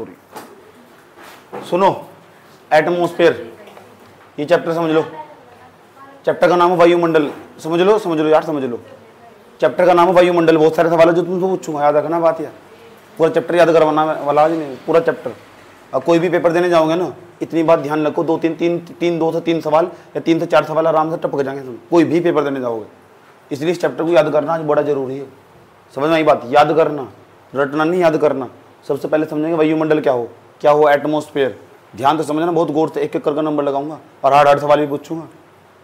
Sorry सुनो, atmosphere ये chapter समझ लो। चैप्टर का नाम है वायुमंडल। समझ लो यार, समझ लो। चैप्टर का नाम है वायुमंडल। बहुत सारे सवाल है जो तुमसे पूछूंगा, याद रखना बात यार। पूरा चैप्टर याद करवाना वाला आज नहीं, पूरा चैप्टर। अब कोई भी पेपर देने जाओगे ना, इतनी बात ध्यान रखो, 2 से 3 सवाल या 3 से 4 सवाल आराम से टपक जाएंगे तुम, कोई भी पेपर देने जाओगे। इसलिए इस चैप्टर को याद करना आज बड़ा जरूरी है। समझ में आई बात? याद करना, रटना नहीं, याद करना। सबसे पहले समझेंगे वायुमंडल क्या हो एटमॉस्फेयर। ध्यान से समझना, बहुत गौर से एक एक करके नंबर लगाऊंगा और हार्ड सवाल भी पूछूंगा।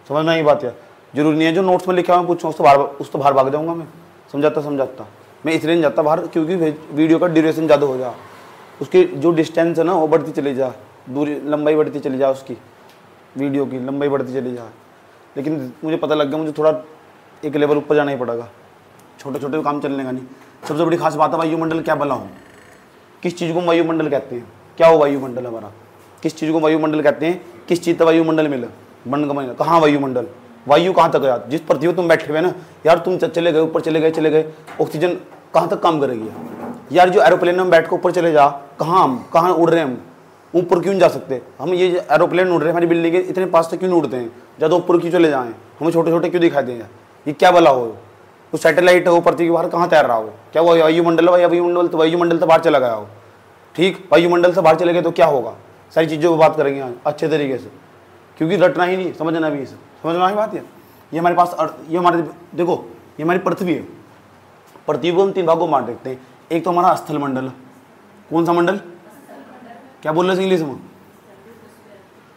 समझ में आई बात यार? जरूरी नहीं है जो नोट्स में लिखा हुआ पूछूँ उस तो बाहर भाग जाऊंगा मैं। समझाता मैं इसलिए नहीं जाता बाहर क्योंकि वीडियो का ड्यूरेशन ज़्यादा हो जा, उसकी जो डिस्टेंस है ना वो बढ़ती चली जा, दूरी लंबाई बढ़ती चली जा, उसकी वीडियो की लंबाई बढ़ती चली जा। लेकिन मुझे पता लग गया मुझे थोड़ा एक लेवल ऊपर जाना ही पड़ेगा, छोटे छोटे काम चलने का नहीं। सबसे बड़ी खास बात है वायुमंडल क्या भला हो, किस चीज़ को वायुमंडल कहते हैं, क्या हो वायुमंडल हमारा, किस चीज़ को वायुमंडल कहते हैं, किस चीज़ का वायुमंडल मिला, बन का कहाँ वायुमंडल, वायु कहाँ तक है? जिस पृथ्वी तुम बैठे हुए ना यार, तुम चले गए ऊपर, चले गए, ऑक्सीजन कहाँ तक काम करेगी यार? जो एरोप्लेन में बैठ के ऊपर चले जा, कहाँ उड़ रहे हैं हम, ऊपर क्यों नहीं जा सकते हम? ये एरोप्लेन उड़ रहे हैं हमारी बिल्डिंग के इतने पास तक क्यों नहीं उड़ते हैं? ज़्यादा ऊपर क्यों चले जाएँ? हमें छोटे छोटे क्यों दिखाई दें? ये क्या भला हो? वो सैटेलाइट हो पृथ्वी के बाहर कहाँ तैर रहा हो? क्या वो वायुमंडल वायुमंडल से बाहर चला गया हो? ठीक, वायुमंडल से बाहर चले गए तो क्या होगा? सारी चीज़ों पर बात करेंगे आज अच्छे तरीके से, क्योंकि रटना ही नहीं, समझना भी। इसे समझना ही बात है। ये हमारे पास, ये हमारे देखो, ये हमारी पृथ्वी है। पृथ्वी को हम 3 भागों में बांट देते हैं। एक तो हमारा स्थल मंडल, कौन सा मंडल, क्या बोल रहे इंग्लिश में?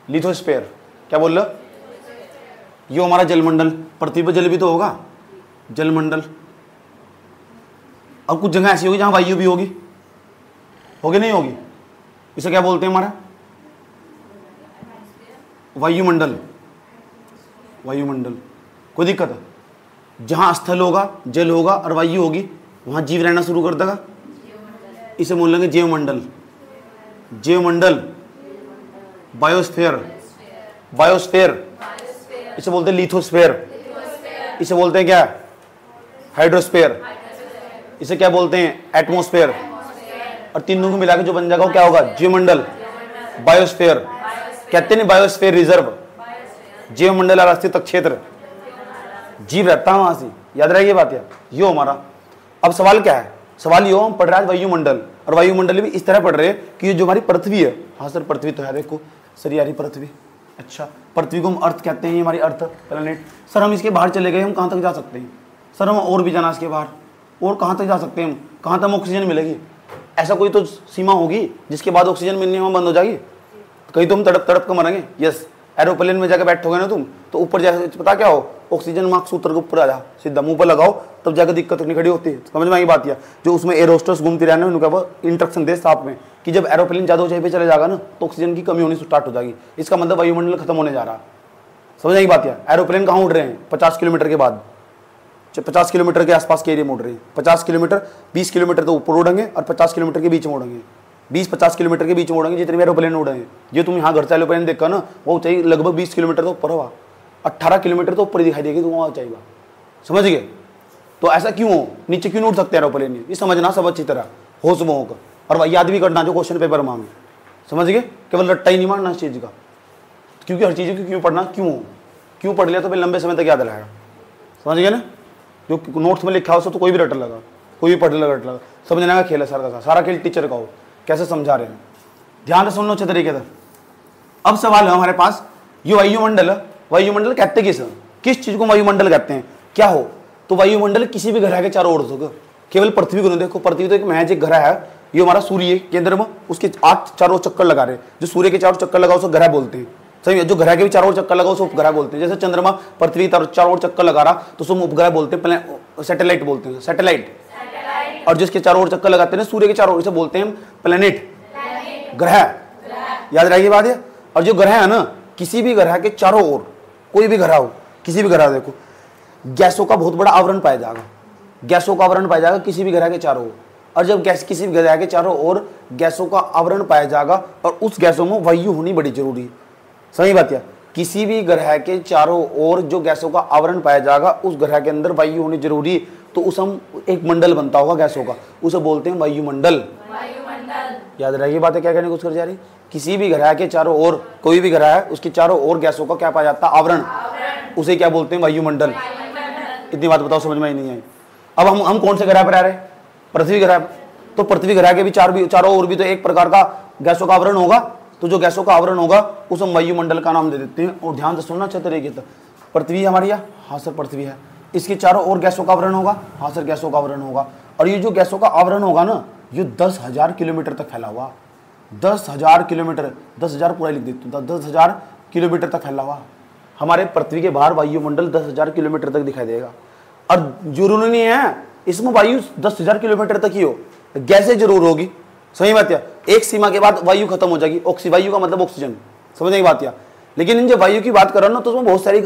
लिथोस्फीयर। क्या बोल रहे? ये हमारा जलमंडल, पृथ्वी पर जल भी तो होगा, जलमंडल। अब कुछ जगह ऐसी होगी जहां वायु भी होगी नहीं होगी, इसे क्या बोलते हैं? हमारा वायुमंडल। कोई दिक्कत है? जहां स्थल होगा, जल होगा और वायु होगी, वहां जीव रहना शुरू कर देगा, इसे बोल लेंगे जीवमंडल। बायोस्फीयर, इसे बोलते हैं लिथोस्फीयर, इसे बोलते हैं क्या? हाइड्रोस्फीयर, इसे क्या बोलते हैं? एटमॉस्फेयर। और तीनों को मिला के जो बन जाएगा वो क्या होगा? जीवमंडल। बायोस्फीयर कहते नहीं, बायोस्फीयर रिजर्व, जीवमंडल आरक्षित क्षेत्र, जीव रहता है वहां से। याद रहेगी बात यार, यो हमारा। अब सवाल क्या है? सवाल यो हम पढ़ रहे हैं वायुमंडल, और वायुमंडल भी इस तरह पढ़ रहे हैं कि ये जो हमारी पृथ्वी है, हाँ सर पृथ्वी तो है, देखो सर यारी पृथ्वी, अच्छा पृथ्वी को हम अर्थ कहते हैं, ये हमारी अर्थ प्लैनेट। सर हम इसके बाहर चले गए, हम कहाँ तक जा सकते हैं? सर हम और भी जाना इसके बाहर, और कहाँ तक जा सकते हैं हम? कहाँ तक ऑक्सीजन मिलेगी? ऐसा कोई तो सीमा होगी जिसके बाद ऑक्सीजन मिलनी हम बंद हो जाएगी, कहीं तो हम तड़प कर मरेंगे। यस, एरोप्लेन में जाकर बैठोगे ना तुम तो ऊपर जाकर पता क्या हो, ऑक्सीजन मार्क्स सूत्र के ऊपर आ जा, सीधा मुंह पर लगाओ, तब जाकर दिक्कत नहीं खड़ी होती है। समझ में आई बात? जो उसमें एरोस्टर्स घूमती रहने उनका वो इंस्ट्रक्शन दे साथ में कि जब एरोप्लेन ज़्यादा ऊंचाई पे चले जाएगा ना तो ऑक्सीजन की कमी होनी स्टार्ट हो जाएगी, इसका मतलब वायुमंडल खत्म होने जा रहा है। समझ आई बात? एरोप्लेन कहाँ उड़ रहे हैं? 50 किलोमीटर के बाद, 50 किलोमीटर के आसपास के एरिया में उड़ रहे हैं। 50 किलोमीटर, 20 किलोमीटर तो ऊपर उड़ेंगे और 50 किलोमीटर के बीच में उड़ेंगे, 20-50 किलोमीटर के बीच में उड़ेंगे जितने भी एरोप्लेन उड़े हैं। ये तुम यहाँ घर से एरोप्लेन देखा ना, वो ऊंचाई लगभग 20 किलोमीटर तो ऊपर होगा, 18 किलोमीटर तो ऊपर दिखाई देगी, तो वहाँ ऊंचाई। समझ गए? तो ऐसा क्यों हो, नीचे क्यों नहीं उड़ सकते एरोप्लेन? ये समझना सब अच्छी तरह, होश में होकर, और याद भी करना जो क्वेश्चन पेपर मांगे। समझ गए? केवल रट्टा ही नहीं मारना इस चीज़ का, क्योंकि हर चीज़ को क्यों पढ़ना, क्यों पढ़ लिया तो फिर लंबे समय तक याद रहेगा। समझ गए ना? जो नोट्स में लिखा हो तो कोई भी रट लगा, कोई भी पढ़ लगा, रट लगा। समझने का खेल है सारा खेल टीचर का हो, कैसे समझा रहे हैं। ध्यान से सुन लो अच्छे तरीके से। अब सवाल है हमारे पास, ये वायुमंडल कहते किस चीज को वायुमंडल कहते हैं? क्या हो? तो वायुमंडल किसी भी ग्रह के चारों ओर होगा, केवल पृथ्वी को नहीं। देखो पृथ्वी तो एक महज एक ग्रह है, ये हमारा सूर्य केंद्र में उसके 8 चारों चक्कर लगा रहे हैं। जो सूर्य के चारों चक्कर लगाओ उसको ग्रह बोलते हैं। सही है? जो ग्रह के भी चारों ओर चक्कर लगाओ उसको उपग्रह बोलते हैं। जैसे चंद्रमा पृथ्वी चारों ओर चक्कर लगा रहा तो उसको उपग्रह बोलते हैं, सैटेलाइट बोलते हैं, सैटेलाइट। और जिसके चारों ओर चक्कर लगाते हैं सूर्य के चारों ओर, इसे बोलते हैं प्लैनेट, ग्रह। याद रहेगी बात है? और जो ग्रह है ना, किसी भी ग्रह के चारों ओर, कोई भी ग्रह हो, किसी भी ग्रह, देखो गैसों का बहुत बड़ा आवरण पाया जाएगा, गैसों का आवरण पाया जाएगा किसी भी ग्रह के चारों ओर। और जब गैस किसी भी ग्रह के चारों ओर गैसों का आवरण पाया जाएगा और उस गैसों में वायु होनी बड़ी जरूरी है। सही बात है? किसी भी ग्रह के चारों ओर जो गैसों का आवरण पाया जाएगा उस ग्रह के अंदर वायु होनी जरूरी है। तो उस हम एक मंडल बनता होगा गैसों का, उसे बोलते हैं वायुमंडल। याद रहेगी बातें क्या कहने की कोशिश कर जा रही। किसी भी ग्रह के चारों ओर, कोई भी ग्रह है उसके चारों ओर गैसों का क्या पाया जाता है, आवरण, उसे क्या बोलते हैं, वायुमंडल। इतनी बात बताओ, समझ में ही नहीं आई। अब हम कौन से ग्रह पर आ रहे हैं, पृथ्वी ग्रह। तो पृथ्वी ग्रह के भी चारों ओर भी तो एक प्रकार का गैसों का आवरण होगा। तो जो गैसों का आवरण होगा उस हम वायुमंडल का नाम दे देते हैं। और ध्यान से सुनना अच्छे तरीके से, पृथ्वी हमारी यहाँ, हाँ सर पृथ्वी है, इसके चारों ओर गैसों का आवरण होगा, हाँ सर गैसों का आवरण होगा। और ये जो गैसों का आवरण होगा ना, ये 10,000 किलोमीटर तक फैला हुआ। 10,000 किलोमीटर, 10,000 पूरा लिख देता हूँ, 10,000 किलोमीटर तक फैला हुआ। हमारे पृथ्वी के बाहर वायुमंडल 10,000 किलोमीटर तक दिखाई देगा। और जरूरी नहीं है इसमें वायु 10,000 किलोमीटर तक ही हो, गैसें जरूर होगी। सही बात है। एक सीमा के बाद वायु खत्म हो जाएगी। वायु का मतलब ऑक्सीजन, समझने की बात है। लेकिन इन जब वायु की बात करो ना तो उसमें बहुत सारी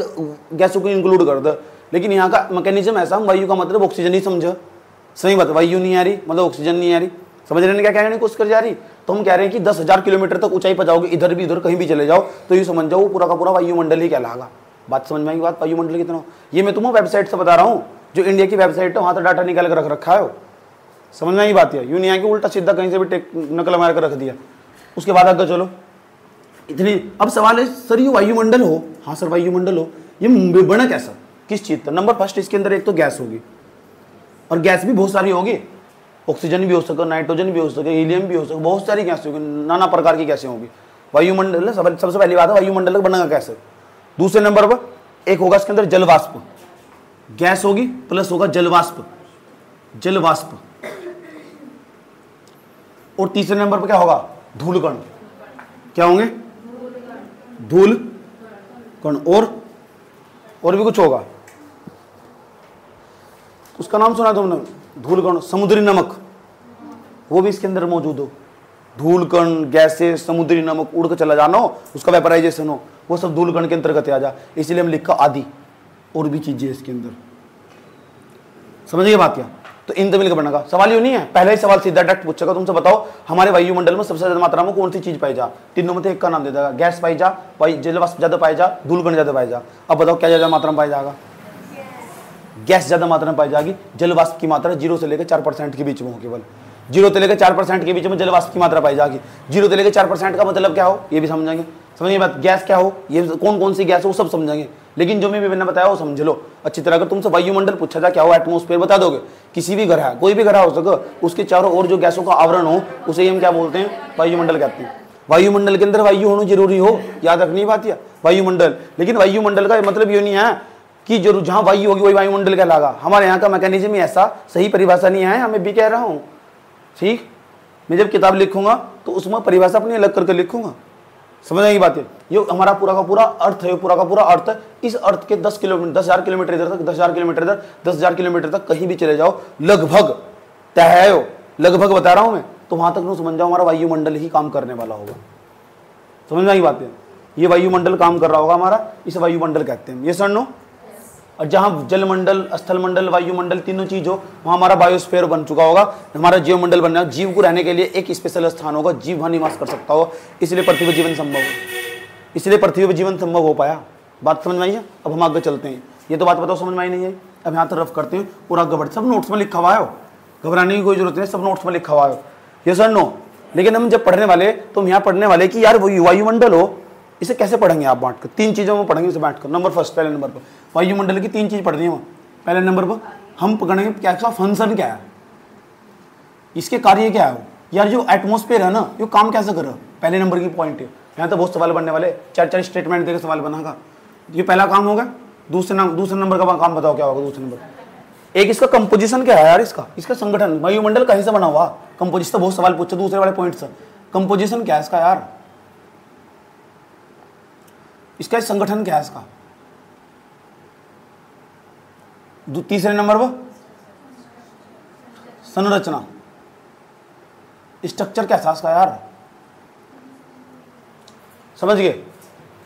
गैसों को इंक्लूड कर दो। लेकिन यहाँ का मैकेनिज्म ऐसा, वायु का मतलब ऑक्सीजन ही समझो। सही बात, वायु नहीं आ रही मतलब ऑक्सीजन नहीं आ रही। समझ रहे हैं क्या कहने की कोशिश कर जा रही। तो हम कह रहे हैं कि 10,000 किलोमीटर तक ऊंचाई पर जाओगे, इधर भी उधर कहीं भी चले जाओ तो ये समझ जाओ पूरा का पूरा वायुमंडल ही कहलाएगा। बात समझ में आई बात, वायुमंडल कितना। ये मैं तुम्हें वेबसाइट से बता रहा हूँ, जो इंडिया की वेबसाइट है वहाँ तो डाटा निकाल कर रख रखा है। समझ में आई बात है। यूं नहीं है कि उल्टा सीधा कहीं से भी नकल मार कर रख दिया। उसके बाद आगे चलो, इतनी। अब सवाल है सर ये वायुमंडल हो, हाँ सर वायुमंडल हो, ये बना कैसा, किस चीज का। नंबर फर्स्ट, इसके अंदर एक तो गैस होगी, और गैस भी बहुत सारी होगी। ऑक्सीजन भी हो सके, नाइट्रोजन भी हो सके, हीलियम भी हो सके, बहुत सारी गैस होगी, नाना प्रकार की गैसें होगी। वायुमंडल सबसे पहली बात है, वायुमंडल बनेगा कैसे। दूसरे नंबर पर एक होगा इसके अंदर जलवाष्प, गैस होगी प्लस होगा जलवाष्प, जलवाष्प। और तीसरे नंबर पर क्या होगा, धूल कण। क्या होंगे, धूल कण। और भी कुछ होगा, उसका नाम सुना तुमने, धूल कण। समुद्री नमक, वो भी इसके अंदर मौजूद हो। धूल कण, गैसेस, समुद्री नमक उड़ कर चला जाना हो, उसका वेपराइजेशन हो, वो सब धूल कण के अंतर्गत आ जा। इसलिए हम लिखा आदि। और भी चीजें इसके अंदर, समझिए बात क्या। तो इन तो मिलकर बनेगा। सवाल यूं नहीं है, पहला ही सवाल सीधा डायरेक्ट पूछेगा तुमसे, बताओ हमारे वायुमंडल में सबसे ज्यादा मात्रा में कौन सी चीज पाई जा। तीनों में से एक का नाम दे देगा, गैस पाई जा, जलवाष्प ज्यादा पाई जा, धूल कण ज्यादा पाई जा। अब बताओ क्या ज्यादा मात्रा में पाई जाएगा, गैस ज्यादा मात्रा में पाई जाएगी। जलवाष्प की मात्रा 0 से लेकर 4% के बीच में हो, केवल 0 से लेकर 4% के बीच में जलवाष्प की मात्रा पाई जाएगी। 0 से लेकर 4% का मतलब क्या हो ये भी समझेंगे। समझिए बात, गैस क्या हो, ये कौन कौन सी गैस हो वो सब समझेंगे। लेकिन जो मैंने बताया वो समझ लो अच्छी तरह। अगर तुमसे वायुमंडल पूछा जाए क्या हो, एटमॉस्फेयर बता दोगे। किसी भी ग्रह, कोई भी ग्रह हो सके, उसके चारों ओर जो गैसों का आवरण हो उसे हम क्या बोलते हैं, वायुमंडल कहते हैं। वायुमंडल के अंदर वायु होना जरूरी हो, याद रखनी बात है, वायुमंडल। लेकिन वायुमंडल का मतलब ये नहीं है कि जो जहां वायु होगी वही वायुमंडल कहलाएगा। हमारे यहाँ का मैकेनिज्म ही ऐसा, सही परिभाषा नहीं है, मैं भी कह रहा हूँ। ठीक, मैं जब किताब लिखूंगा तो उसमें परिभाषा अपनी अलग करके लिखूंगा। समझ आएगी बात है। ये हमारा पूरा का पूरा अर्थ है, पूरा का पूरा अर्थ। इस अर्थ के 10,000 किलोमीटर इधर तक, 10,000 किलोमीटर इधर, 10,000 किलोमीटर तक कहीं भी चले जाओ, लगभग तय है हो, लगभग बता रहा हूं मैं, तो वहां तक न समझ जाओ हमारा वायुमंडल ही काम करने वाला होगा। समझ में आई बात है। ये वायुमंडल काम कर रहा होगा हमारा, इसे वायुमंडल कहते हैं। ये सर नो। और जहां जलमंडल, स्थलमंडल, वायुमंडल तीनों चीज हो, वहां हमारा बायोस्फीयर बन चुका होगा, हमारा जीवमंडल बनना है। जीव को रहने के लिए एक स्पेशल स्थान होगा, जीव वहां निवास कर सकता हो, इसलिए पृथ्वी पर जीवन संभव हो, इसलिए पृथ्वी पर जीवन संभव हो पाया। बात समझ में आई है। अब हम आगे चलते हैं। ये तो बात बताओ समझ में आई नहीं है। अब यहाँ तो रफ करते हैं और आगे बढ़ते। सब नोट्स में लिखा हुआ है, घबराने की कोई जरूरत नहीं, सब नोट्स में लिखा हुआ है। ये सर नो। लेकिन हम जब पढ़ने वाले तो हम यहाँ पढ़ने वाले कि यार वायुमंडल हो, इसे कैसे पढ़ेंगे आप बांट कर। 3 चीजों में पढ़ेंगे इसे बांट कर। नंबर फर्स्ट, पहले नंबर पर वायुमंडल की 3 चीज पढ़ दी है। पहले नंबर पर हम पकड़ेंगे क्या, इसका फंक्शन क्या है, इसके कार्य क्या है। यार जो एटमॉस्फेयर है ना, ये काम कैसे कर रहा है, पहले नंबर की पॉइंट है। यहाँ तो बहुत सवाल बनने वाले, 4 स्टेटमेंट देकर सवाल बनागा। ये पहला काम होगा। दूसरे नंबर का काम बताओ क्या होगा। दूसरे नंबर एक इसका कंपोजिशन क्या है यार, इसका संगठन, वायुमंडल कहीं से बना हुआ। कंपोजिशन तो बहुत सवाल पूछे दूसरे वाले पॉइंट से। कंपोजिशन क्या है इसका यार, इसका संगठन क्या है इसका। तीसरे नंबर पर संरचना, स्ट्रक्चर कैसा इसका यार, समझ गए।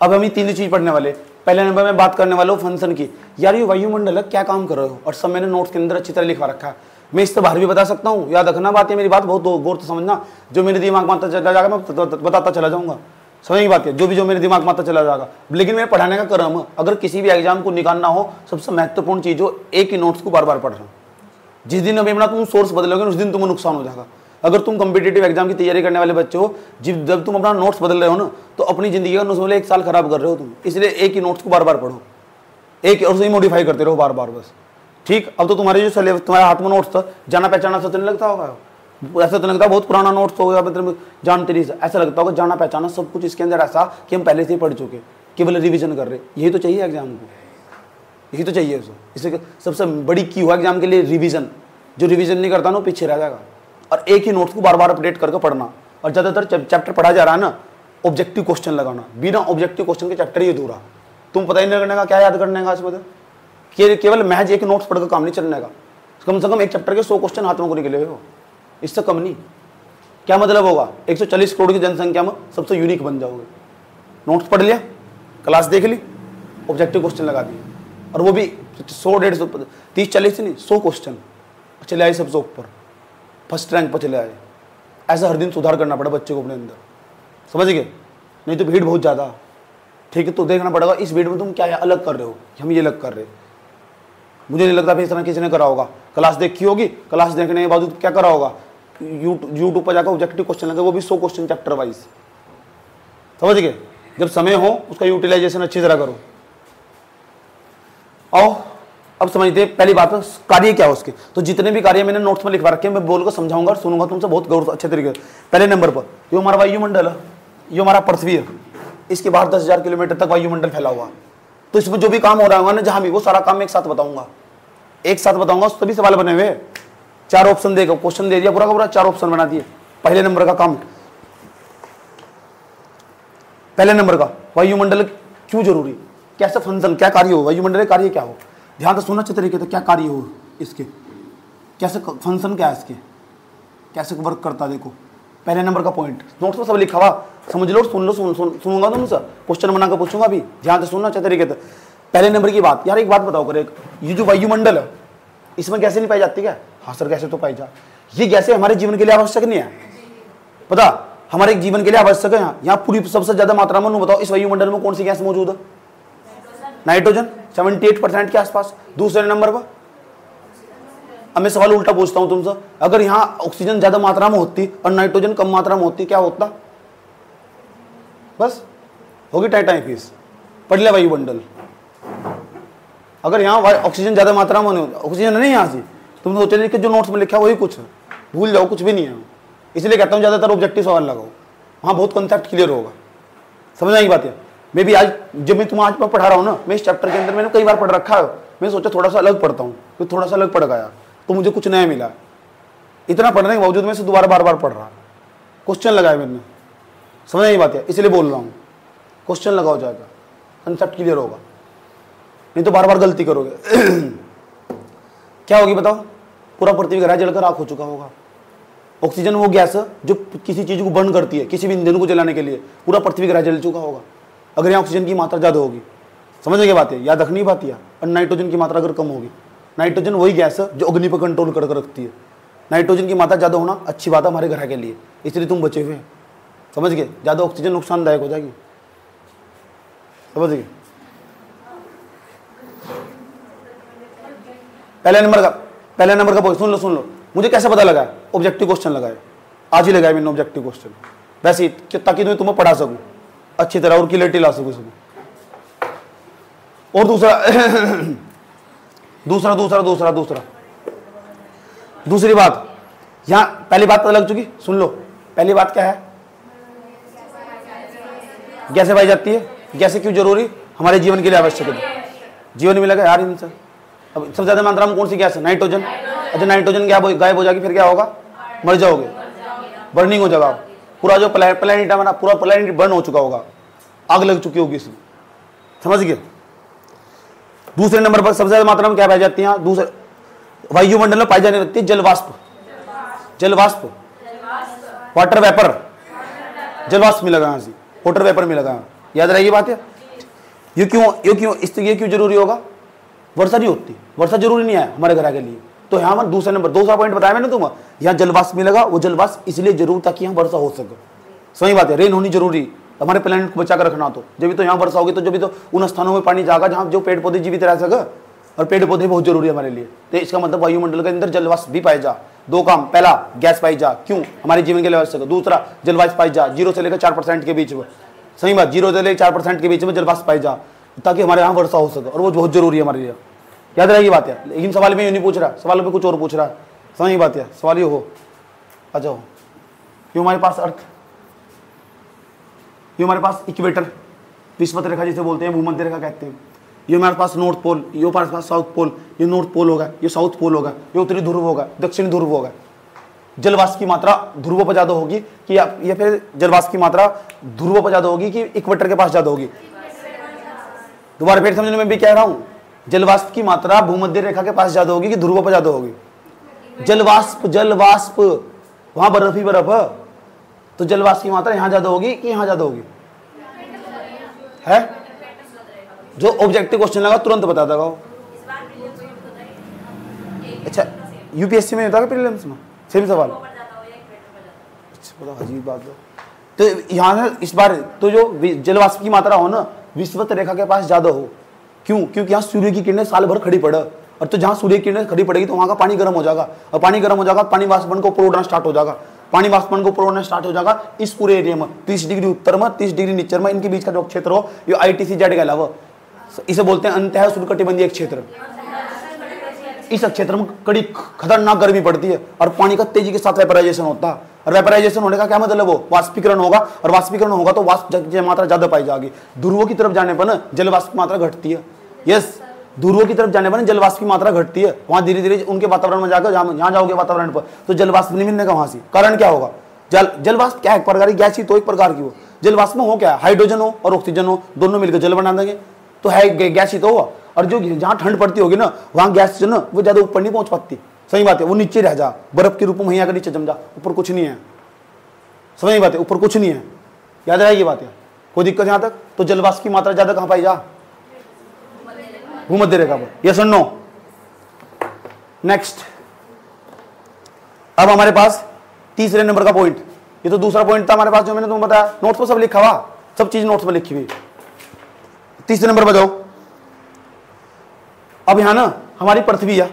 अब हम ये 3 चीज पढ़ने वाले। पहले नंबर में बात करने वाला हूँ फंक्शन की। यार ये वायुमंडल है, क्या काम कर रहे हो, और सब मैंने नोट्स के अंदर अच्छी तरह लिखवा रखा है। मैं इससे बाहर भी बता सकता हूँ, याद रखना बात है मेरी, बात बहुत गौर से समझना। जो मेरे दिमाग में आता चला जाएगा मैं बताता चला जाऊंगा। समझ की बात है, जो मेरे दिमाग में आता चला जाएगा। लेकिन मेरे पढ़ाने का क्रम, अगर किसी भी एग्जाम को निकालना हो, सबसे महत्वपूर्ण चीज हो एक ही नोट्स को बार बार पढ़ना। जिस दिन अभी अपना तुम सोर्स बदलोगे उस दिन तुम्हें नुकसान हो जाएगा। अगर तुम कॉम्पिटिटिव एग्जाम की तैयारी करने वाले बच्चे हो, जब तुम अपना नोट्स बदल रहे हो ना, तो अपनी जिंदगी का उसमें 1 साल खराब कर रहे हो तुम। इसलिए एक ही नोट्स को बार बार पढ़ो, एक और से मॉडिफाई करते रहो बार बार बस। ठीक, अब तो तुम्हारे जो सिलेबस, तुम्हारे हाथ में नोट्स था, जाना पहचाना सा तो नहीं लगता होगा, ऐसा तो लगता है बहुत पुराना नोट्स हो गया, मतलब जानते नहीं, ऐसा लगता होगा जाना पहचाना सब कुछ इसके अंदर ऐसा कि हम पहले से ही पढ़ चुके, केवल रिवीजन कर रहे। यही तो चाहिए एग्जाम को, यही तो चाहिए उसको। इससे सबसे बड़ी की हुआ एग्जाम के लिए रिवीजन। जो रिवीजन नहीं करता ना पीछे रह जाएगा। और एक ही नोट्स को बार बार अपडेट करके पढ़ना। और ज़्यादातर चैप्टर पढ़ा जा रहा है ना, ऑब्जेक्टिव क्वेश्चन लगाना, बिना ऑब्जेक्टिव क्वेश्चन के चैप्टर ही अधूरा। तुम पता ही नहीं करने का क्या याद करने का इसमें, केवल महज एक नोट्स पढ़कर काम नहीं चलने का। कम से कम एक चैप्टर के 100 क्वेश्चन हाथ में को निकले हो, इससे कम नहीं। क्या मतलब होगा, 140 करोड़ की जनसंख्या में सबसे यूनिक बन जाओगे। नोट्स पढ़ लिया, क्लास देख ली, ऑब्जेक्टिव क्वेश्चन लगा दिए, और वो भी 100, 150, 30, 40 नहीं, 100 क्वेश्चन चले आए सबसे ऊपर, फर्स्ट रैंक पर चले आए। ऐसा हर दिन सुधार करना पड़ा बच्चे को अपने अंदर, समझ गए? नहीं तो भीड़ बहुत ज़्यादा, ठीक है, तो देखना पड़ेगा इस भीड़ में तुम क्या अलग कर रहे हो, हम ये अलग कर रहे। मुझे नहीं लगता फिर इस तरह किसी ने करा होगा। क्लास देखी होगी, क्लास देखने के बाद क्या करा होगा, यूट्यूब पर जाकर ऑब्जेक्टिव क्वेश्चन लगे, वो भी 100 क्वेश्चन चैप्टर वाइज, समझ गए? जब समय हो उसका यूटिलाइजेशन अच्छी तरह करो। आओ अब समझते हैं पहली बात, कार्य क्या है उसके। तो जितने भी कार्य मैंने नोट्स में लिखवा रखे हैं, मैं बोलकर समझाऊंगा और सुनूंगा तुमसे बहुत गौर अच्छे तरीके से। पहले नंबर पर ये हमारा वायुमंडल है, ये हमारा पृथ्वी है, इसके बाहर 10,000 किलोमीटर तक वायुमंडल फैला हुआ। तो इसमें जो भी काम हो रहा होगा ना, जहां भी, वो सारा काम एक साथ बताऊंगा, एक साथ बताऊंगा। उस तभी सवाल बने हुए, 4 ऑप्शन देगा, क्वेश्चन दे दिया पूरा का पूरा, 4 ऑप्शन बना दिए। पहले नंबर का काम, पहले नंबर का वायुमंडल क्यों जरूरी, कैसे फंक्शन, क्या कार्य हो, वायुमंडल कार्य क्या हो, ध्यान से सुनना अच्छे तरीके से। क्या कार्य हो इसके, कैसे फंक्शन क्या है इसके, कैसे वर्क करता है, देखो पहले नंबर का पॉइंट। नोट्स में सब लिखा हुआ, समझ लो, सुन लो, सुनूंगा तुमसे, क्वेश्चन बनाकर पूछूंगा भी, ध्यान से सुनना अच्छे तरीके से। पहले नंबर की बात, यार एक बात बताओ कर, ये जो वायुमंडल है इसमें गैसें नहीं पाई जाती क्या? हाँ सर गैसें तो पाई जा, ये गैसें हमारे जीवन के लिए आवश्यक नहीं है, पता हमारे जीवन के लिए आवश्यक है। यहाँ पूरी सबसे ज्यादा मात्रा में बताओ इस वायुमंडल में कौन सी गैस मौजूद है? नाइट्रोजन, 78% के आसपास। दूसरे नंबर पर, अब मैं सवाल उल्टा पूछता हूं तुमसे, अगर यहाँ ऑक्सीजन ज्यादा मात्रा में होती और नाइट्रोजन कम मात्रा में होती, क्या होता? बस होगी टाइटाई फीस, पढ़ लिया वायुमंडल। अगर यहाँ ऑक्सीजन ज्यादा मात्रा में नहीं, ऑक्सीजन नहीं यहाँ से, तुम सोच रहे कि जो नोट्स में लिखा वही कुछ है, भूल जाओ, कुछ भी नहीं है। इसलिए कहता हूँ ज्यादातर ऑब्जेक्टिव सवाल लगाओ, वहाँ बहुत कॉन्सेप्ट क्लियर होगा। समझना की बात है। मैं भी आज, जब मैं तुम्हें आज पर पढ़ा रहा हूँ ना, मैं इस चैप्टर के अंदर मैंने कई बार पढ़ रखा है, मैं सोचा थोड़ा सा अलग पढ़ता हूँ, फिर थोड़ा सा अलग पढ़ गया तो मुझे कुछ नया मिला। इतना पढ़ने के बावजूद मैं इसे दोबारा बार बार पढ़ रहा, क्वेश्चन लगाए मैंने, समझना की बात है, इसलिए बोल रहा हूँ। क्वेश्चन लगाओ जाएगा, कंसेप्ट क्लियर होगा, नहीं तो बार बार गलती करोगे। क्या होगी बताओ? पूरा पृथ्वी ग्रह जलकर राख हो चुका होगा। ऑक्सीजन वो गैस है जो किसी चीज को बर्न करती है, किसी भी ईंधन को जलाने के लिए, पूरा पृथ्वी ग्रह जल चुका होगा अगर यहाँ ऑक्सीजन की मात्रा ज्यादा होगी। समझने की बात है, याद रखनी बात है। और नाइट्रोजन की मात्रा अगर कम होगी, नाइट्रोजन वही गैस है जो अग्नि पर कंट्रोल करके रखती है। नाइट्रोजन की मात्रा ज्यादा होना अच्छी बात है हमारे ग्रह के लिए, इसलिए तुम बचे हुए हैं। समझ गए? ज्यादा ऑक्सीजन नुकसानदायक हो जाएगी, समझ गए? पहले नंबर का सुन लो, मुझे कैसे पता लगा? ऑब्जेक्टिव क्वेश्चन लगाए, आज ही लगाया मैंने ऑब्जेक्टिव क्वेश्चन, वैसे ही, ताकि तुम्हें पढ़ा सकूं अच्छी तरह और क्लियरिटी ला सकूं इसमें। और दूसरी बात, यहां पहली बात पता लग चुकी, सुन लो। पहली बात क्या है? गैसें पाई जाती है। गैसें क्यों जरूरी? हमारे जीवन के लिए आवश्यक है। जीवन में लगा यार इनसे, अब सबसे ज्यादा मात्रा में कौन सी गैस है? नाइट्रोजन। अच्छा नाइट्रोजन गायब हो जाएगी, फिर क्या होगा? मर जाओगे, बर्निंग हो जाएगा। पूरा जो प्लैनेट है, पूरा प्लैनेट बर्न हो चुका होगा, आग लग चुकी होगी इसमें, समझ गए? दूसरे नंबर पर सबसे ज्यादा मात्रा में क्या पाई जाती है? दूसरे वायुमंडल में पाई जाने लगती है जलवाष्प, वाटर वेपर। जलवाष्प मिलेगा यहाँ से, वाटर वेपर मिलेगा, याद रहेगी बात है। ये क्यों जरूरी होगा? वर्षा नहीं होती, वर्षा जरूरी नहीं है हमारे ग्रह के लिए। तो यहाँ पर दूसरा पॉइंट बताया मैंने तुम्हें, यहाँ जलवाष्प मिलेगा, वो जलवाष्प इसलिए जरूर ताकि यहाँ वर्षा हो सके। सही बात है, रेन होनी जरूरी, हमारे प्लेनेट को बचा कर रखना। तो जब भी तो यहाँ वर्षा होगी, तो जब भी तो उन स्थानों में पानी जाएगा जहाँ जो पेड़ पौधे जीवित रह सके। और पेड़ पौधे बहुत जरूरी है हमारे लिए। तो इसका मतलब वायुमंडल के अंदर जलवाष्प भी पाए जा। दो काम, पहला गैस पाई जा, क्यों? हमारे जीवन के लिए आवश्यक है। दूसरा जलवाष्प पाई जा 0 से लेकर 4% के बीच में, सही बात, 0 से लेकर 4% के बीच में जलवाष्प पाई जा, ताकि हमारे यहाँ वर्षा हो सके, और वो बहुत जरूरी है हमारे लिए। याद रहेगी बात है। लेकिन सवाल में ये नहीं पूछ रहा, सवाल में कुछ और पूछ रहा है। समझ बात है, सवाल ये हो आ जाओ। ये हमारे पास अर्थ, ये हमारे पास इक्वेटर, विषुवत रेखा जिसे बोलते हैं, भूमध्य रेखा कहते हैं। ये हमारे पास नॉर्थ पोल, ये हमारे पास साउथ पोल, ये नॉर्थ पोल होगा, ये साउथ पोल होगा, ये उत्तरी ध्रुव होगा, दक्षिणी ध्रुव होगा। जलवाष्प की मात्रा ध्रुवों पर ज्यादा होगी कि या फिर जलवाष्प की मात्रा ध्रुवों पर ज्यादा होगी कि इक्वेटर के पास ज्यादा होगी? दोबारा फिर समझने में भी कह रहा हूं, जलवाष्प की मात्रा भूमध्य रेखा के पास ज्यादा होगी कि ध्रुवों पर ज्यादा होगी? जलवाष्प, जलवाष्प, वहां बर्फ ही बर्फ है, तो जलवाष्प की मात्रा यहां ज्यादा होगी कि यहां ज्यादा होगी? है जो ऑब्जेक्टिव क्वेश्चन लगा तुरंत बता देगा। अच्छा, यूपीएससी में होता है प्रीलिम्स में सेम सवाल? अच्छा, बड़ा अजीब बात है। तो यहाँ इस बार तो जो जलवाष्प की मात्रा हो ना, विषुवत रेखा के पास ज्यादा हो। क्यों? क्योंकि यहाँ सूर्य की किरणें साल भर खड़ी पड़े, और तो जहाँ सूर्य की किरणें खड़ी पड़ेगी तो वहाँ का पानी गर्म हो जाएगा, और पानी गर्म हो जाएगा, पानी वाष्पन को ऊपर उड़ना स्टार्ट हो जाएगा। पानी वाष्पन को ऊपर उड़ना स्टार्ट हो जाएगा इस पूरे एरिया में, 30 डिग्री उत्तर में, 30 डिग्री नीचे में, इनके बीच का जो क्षेत्र हो, ये ITC-Z के अलावा इसे बोलते हैं अंतः उष्णकटिबंधीय क्षेत्र। इस क्षेत्र में कड़ी खतरनाक गर्मी पड़ती है, और पानी का तेजी के साथ वेपराइजेशन होता है। और वेपराइजेशन होने का क्या मतलब? वो वाष्पीकरण होगा, और वाष्पीकरण होगा तो वाष्प की मात्रा ज्यादा पाई जाएगी। ध्रुवों की तरफ जाने पर ना जलवाष्प की मात्रा घटती है। यस, ध्रुवों की तरफ जाने पर जलवाष्प की मात्रा घटती है। वहां धीरे धीरे उनके वातावरण में जाकर यहाँ जाओगे वातावरण पर तो जलवाष्प नहीं मिलने का वहां से। कारण क्या होगा? जलवाष्प क्या है? एक प्रकार की गैस ही तो, एक प्रकार की वो जलवाष्प में हो क्या? हाइड्रोजन हो और ऑक्सीजन हो, दोनों मिलकर जल बना देंगे, तो है गैस ही तो हुआ। और जो जहाँ ठंड पड़ती होगी ना, वहाँ गैस जो ना वो ज्यादा ऊपर नहीं पहुंच पाती। सही बात है, वो नीचे रह जा, बर्फ के रूप में वहीं आकर नीचे जम जा, ऊपर कुछ नहीं है। समझ बात है, ऊपर कुछ नहीं है। याद रहेगी बात है, कोई दिक्कत यहाँ तक? तो जलवाष्प की मात्रा ज्यादा कहाँ पाई जा? भूमध्य रेखा पर। यस और नो? नेक्स्ट, अब हमारे पास तीसरे नंबर का पॉइंट, ये तो दूसरा पॉइंट था हमारे पास जो मैंने तुम्हें बताया, नोट्स पर सब लिखा हुआ, सब चीज नोट्स पर लिखी हुई। तीसरे नंबर पर जाओ। अब यहां ना हमारी पृथ्वी है,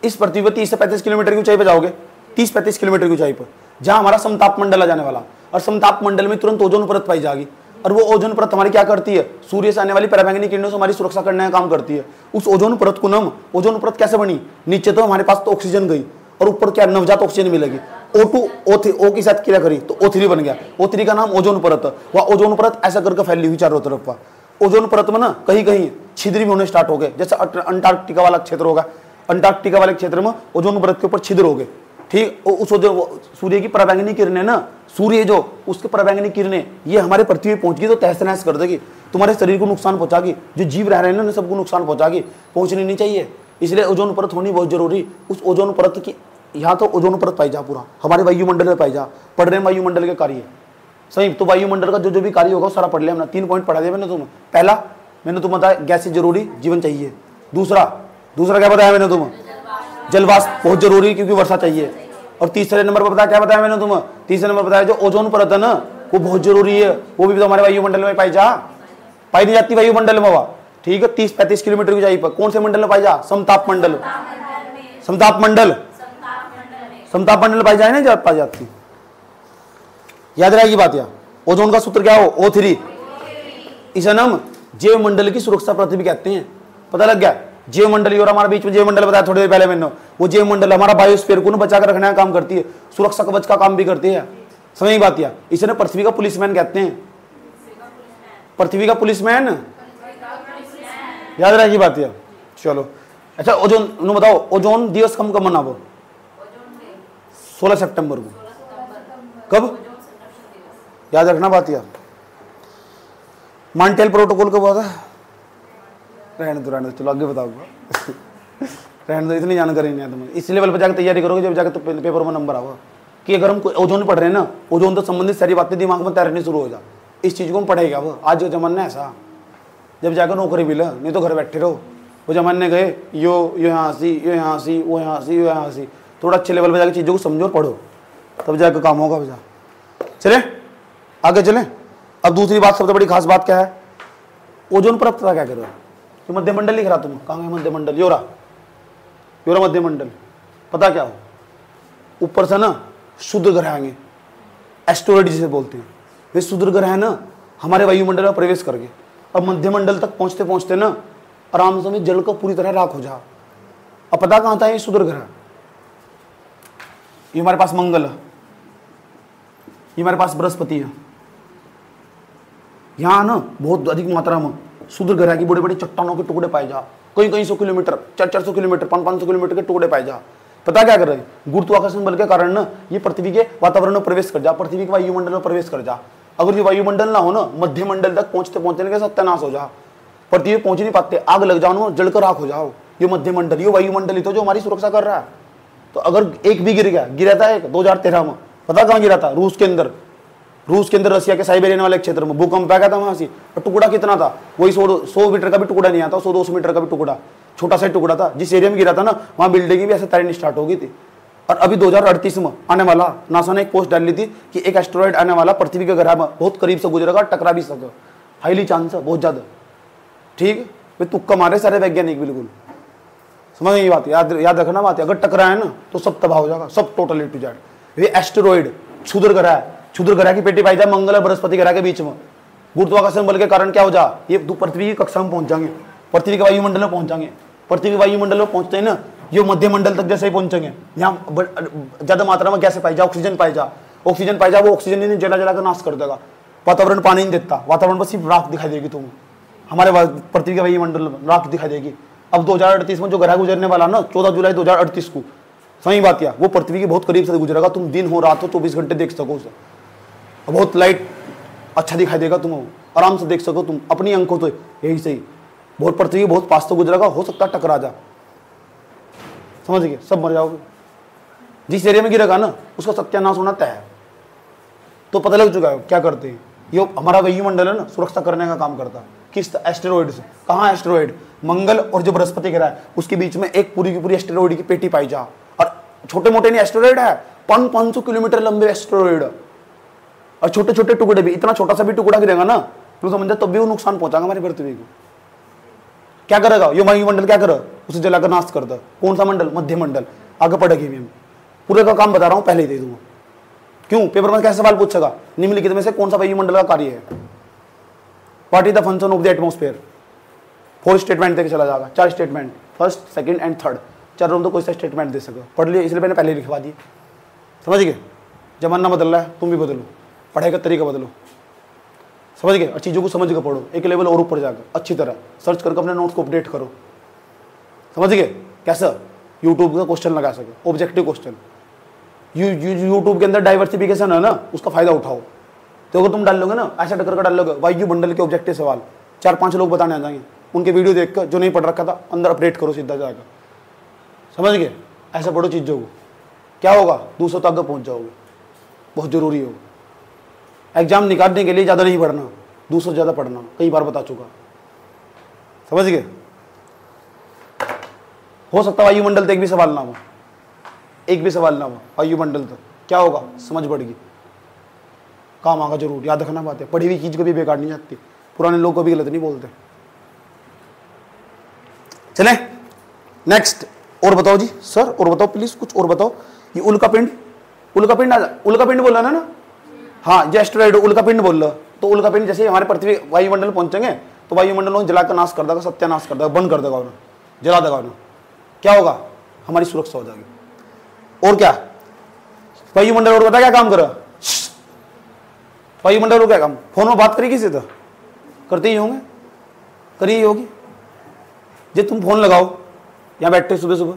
इस पृथ्वी पर 30 से 35 किलोमीटर की ऊंचाई पर जाओगे, 30-35 किलोमीटर की ऊंचाई पर, जहां हमारा समताप मंडल आ जाने वाला, और समताप मंडल में तुरंत ओजोन परत पाई जाएगी। और वो ओजोन परत हमारी क्या करती है? सूर्य से आने वाली पराबैंगनी किरणों से हमारी सुरक्षा करने का काम करती है। उस ओजोन परत को नम, ओजोन परत कैसे बनी? नीचे तो हमारे पास तो ऑक्सीजन गई, और ऊपर क्या? नवजात ऑक्सीजन मिलेगी। O2 O3 O के साथ क्रिया करी तो O3 बन गया। O3 का नाम ओजोन परत। वह ओजोन परत ऐसा करके फैली हुई चारों तरफ पर। ओजोन परत में ना कहीं कहीं छिद्र भी होने स्टार्ट हो गए, जैसे अंटार्कटिका वाला क्षेत्र होगा, अंटार्कटिका वाले क्षेत्र में ओजोन परत के ऊपर छिद्र हो गए। ठीक, उस सूर्य की पराबैंगनी किरणें ना, सूर्य जो उसके पराबैंगनी किरणें ये हमारे पृथ्वी पहुंच गई तो तहस नहस कर देगी, तुम्हारे शरीर को नुकसान पहुंचागी, जो जीव रह रहे हैं ना सबको नुकसान पहुंचागी, पहुंचनी नहीं चाहिए। इसलिए ओजोन परत होनी बहुत जरूरी। उस ओजोन परत की यहाँ तो ओजोन परत पाई जा, पूरा हमारे वायुमंडल में पाई जा। पढ़ रहे हैं वायुमंडल के कार्य, सही? तो वायुमंडल का जो भी कार्य होगा सारा पढ़ लिया हमने। 3 पॉइंट पढ़ा दिया मैंने तुम्हें। पहला मैंने तुम्हें बताया गैस जरूरी, जीवन चाहिए। दूसरा क्या बताया मैंने तुम्हें? जलवाष्प बहुत जरूरी क्योंकि वर्षा चाहिए। और तीसरे नंबर पर बताया, क्या बताया मैंने तुम्हें? तीसरे नंबर बताया जो ओजोन परत है ना वो बहुत जरूरी है, वो भी तो हमारे वायुमंडल में पाई नहीं जाती वायुमंडल में। वह ठीक है, 30-35 किलोमीटर की ऊंचाई पर। कौन से मंडल में पाई जा? समताप मंडल। समताप मंडल, समताप मंडल पाई जाए ना, पाई जाती। याद रहेगी बात। या ओजोन का सूत्र क्या हो? O3। इसे हम जैव मंडल की सुरक्षा पृथ्वी कहते हैं। पता लग गया? जैव मंडल, और हमारे बीच में जैव मंडल बताया थोड़ी देर पहले मैंने, वो जैव मंडल हमारा बायोस्फीयर को बचा कर रखने का काम करती है, सुरक्षा कवच का काम भी करती है। समझ बात? या इसे ना पृथ्वी का पुलिसमैन कहते हैं। पृथ्वी का पुलिसमैन, याद रहेगी बात। या चलो अच्छा, ओजोन नु बताओ, ओजोन दिवस कब मनाबो? 16 सितंबर को। कब? याद रखना बात। यार मॉन्ट्रियल प्रोटोकॉल कब हुआ था? रहने दो, चलो आगे बताऊंगा। रहने दो, इतनी जानकारी नहीं है तुम्हें। इस लेवल पर जाकर तैयारी करोगे जब जाकर तो पेपर में नंबर आवा कि अगर हम ओजोन पढ़ रहे हैं ना, ओजोन तो संबंधित सारी बातें दिमाग में तैरनी शुरू हो जा। इस चीज को हम पढ़ेगा वो। आज जो जमाना ऐसा, जब जाकर नौकरी मिले, नहीं तो घर बैठे रहो। वो जमाने गए यो यहाँ सी, यो यहाँ सी, वो यहाँ सी, यो यहाँ सी। थोड़ा अच्छे लेवल पर जाकर चीजों को समझो और पढ़ो, तब जाकर काम होगा भैया। चले आगे चलें। अब दूसरी बात, सबसे बड़ी खास बात क्या है? ओजोन परत का क्या करो? तो मध्यमंडल लिख रहा तुम, कहाँ है मध्यमंडल, यो रहा मध्यमंडल। पता क्या हो, ऊपर से ना क्षुद्र ग्रह आएंगे, एस्टेरॉइड जिसे बोलते हैं, वे क्षुद्र ग्रह है ना हमारे वायुमंडल में प्रवेश करके अब मध्यमंडल तक पहुंचते पहुंचते ना आराम से जल को पूरी तरह राख हो जा। अब पता कहां था ये क्षुद्र ग्रह, ये हमारे पास मंगल है, ये हमारे पास बृहस्पति है। यहाँ ना बहुत अधिक मात्रा में क्षुद्र ग्रह की बड़े बड़े चट्टानों के टुकड़े पाए जा, कई कई 100 किलोमीटर, 400 किलोमीटर, 500 किलोमीटर के टुकड़े पाए जा। पता क्या कर रहे हैं, गुरुत्वाकर्षण बल के कारण ना ये पृथ्वी के वातावरण में प्रवेश कर जा, पृथ्वी के वायुमंडल में प्रवेश कर जा। अगर ये वायुमंडल ना हो ना, मध्यमंडल तक पहुंचते पहुंचने के सत्यानाश हो जा, पृथ्वी पहुंच नहीं पाते, आग लग जाओ, जलकर राख हो जाओ। ये मध्यमंडल, ये वायुमंडल ही तो जो हमारी सुरक्षा कर रहा है। तो अगर एक भी गिरा था एक 2013 में, पता कहाँ गिरा था, रूस के अंदर रसिया के साइबेरियन वाले क्षेत्र में भूकंप आ गया था वहां से। और टुकड़ा कितना था, वही 100 मीटर का भी टुकड़ा नहीं आता, 100-200 मीटर का भी टुकड़ा, छोटा सा टुकड़ा था। जिस एरिया में गिरा था ना वहां बिल्डिंग भी ऐसे तैरनी स्टार्ट हो गई थी। और अभी 2038 में आने वाला, नासा ने एक पोस्ट डाली थी कि एक एस्टेरॉइड आने वाला पृथ्वी के ग्रह में बहुत करीब से गुजरेगा, टकरा भी सके, हाईली चांस है, बहुत ज्यादा। ठीक, वे तुक्का मारे सारे वैज्ञानिक, बिल्कुल समझ ये बात, याद रखना बात है। अगर टकराए ना तो सब तबाह हो जाएगा, सब टोटल ए टू जेड। ये एस्टेरॉइड क्षुद्र ग्रह है, क्षुद्र ग्रह की पेटी पाई जाए मंगल और बृहस्पति ग्रह के बीच में, गुरुत्वाकर्षण बल के कारण क्या हो जा, ये पृथ्वी की कक्षा में पहुंच जाएंगे, पृथ्वी के वायुमंडल में पहुंच जाएंगे। पृथ्वी के वायुमंडल में पहुंचते हैं ना, ये मध्यमंडल तक जैसे ही पहुंचेंगे, यहाँ ज्यादा मात्रा में गैस पाई जा, ऑक्सीजन पाई जा, वो ऑक्सीजन नहीं जला कर नाश कर देगा। वातावरण पानी नहीं देता, वातावरण पर सिर्फ राख दिखाई देगी तुम्हें, हमारे पृथ्वी के वायुमंडल में राख दिखाई देगी। अब 2038 में जो ग्रह गुजरने वाला ना 14 जुलाई 2038 को, सही बात क्या, वो पृथ्वी के बहुत करीब से गुजरेगा। तुम दिन हो रात हो 24 घंटे देख सको उसे, बहुत लाइट अच्छा दिखाई देगा, तुम आराम से देख सको तुम अपनी आंखों तो, यही सही बहुत पृथ्वी बहुत पास तो गुजरेगा, हो सकता है टकरा जा, समझ गए, सब मर जाओगे। जिस एरिया में गिरेगा ना उसका सत्यानाश होना तय है। तो पता लग चुका है क्या करते हैं, ये हमारा वायुमंडल है ना सुरक्षा करने का काम करता है। किस एस्टेरॉइड से, कहाँ एस्टेरॉइड, मंगल और जो बृहस्पति ग्रह है उसके बीच में एक पूरी की पूरी एस्टेरॉइड की पेटी पाई जा। और छोटे मोटे नहीं एस्टेरॉइड है, 500 किलोमीटर लंबे एस्टेरॉइड, और छोटे छोटे टुकड़े भी, इतना छोटा सा भी टुकड़ा गिरेगा ना तो समझे तब भी वो नुकसान पहुंचाएगा हमारी पृथ्वी को। क्या करेगा ये वायुमंडल, क्या करे, उसे जलाकर नाश कर दे। कौन सा मंडल, मध्यमंडल। आगे पढ़ेगी भी हम, पूरे का काम बता रहा हूं, पहले ही दे दूंगा। क्यों, पेपर में कैसे सवाल पूछेगा, निम्नलिखित में से कौन सा वायुमंडल का कार्य है, what is the function of the atmosphere. 4 statement देके चला जाएगा, 4 statement, first, second and third, 4 room तो कोई सा स्टेटमेंट दे सके, पढ़ लिया, इसलिए मैंने पहले लिखवा दिए। समझ गए, जमाना बदल रहा है, तुम भी बदलो, पढ़ाई का तरीका बदलो, समझ गए। और चीज़ों को समझ के पढ़ो, एक लेवल और ऊपर जाकर अच्छी तरह सर्च करके अपने नोट्स को अपडेट करो, समझ गए। कैसा, यूट्यूब का क्वेश्चन लगा सके, ऑब्जेक्टिव क्वेश्चन, यूट्यूब के अंदर डाइवर्सिफिकेशन है ना, उसका फायदा उठाओ। तो अगर तुम डालोगे ना, ऐसा टक्कर कर डालोगे वायुमंडल के ऑब्जेक्टिव सवाल, 4-5 लोग बताने आ जाएंगे, उनके वीडियो देखकर जो नहीं पढ़ रखा था अंदर अपडेट करो सीधा जाकर, समझ गए। ऐसा पढ़ो चीज़ों को, क्या होगा, दूसरों तक आगे पहुंच जाओगे, बहुत जरूरी होगा। एग्जाम निकालने के लिए ज़्यादा नहीं पढ़ना, दूसरों ज़्यादा पढ़ना, कई बार बता चुका, समझ गए। हो सकता वायुमंडल तक एक भी सवाल ना हो, एक भी सवाल ना हो वायुमंडल तक, क्या होगा, समझ बढ़ेगी, काम आगा जरूर, याद रखना बात है। पढ़ी हुई चीज कभी बेकार नहीं जाती, पुराने लोग कभी गलत नहीं बोलते। चले नेक्स्ट, और बताओ जी सर, और बताओ प्लीज, कुछ और बताओ। ये उल्कापिंड, उल्कापिंड बोल रहा ना, हाँ ये एस्टेरॉइड उल्कापिंड बोल रहा। तो उल्कापिंड जैसे हमारे पृथ्वी वायुमंडल पहुंचेंगे तो वायुमंडल को जलाकर नाश कर देगा, सत्यानाश कर देगा, बंद कर देगा उन्हें, जला देगा उन्हें। क्या होगा, हमारी सुरक्षा हो जाएगी। और क्या वायुमंडल और बता क्या काम करे, वायुमंडल और क्या काम, फोन में बात करी किसी तो करते ही होंगे, करी ही होगी। जब तुम फोन लगाओ, यहाँ बैठे सुबह सुबह,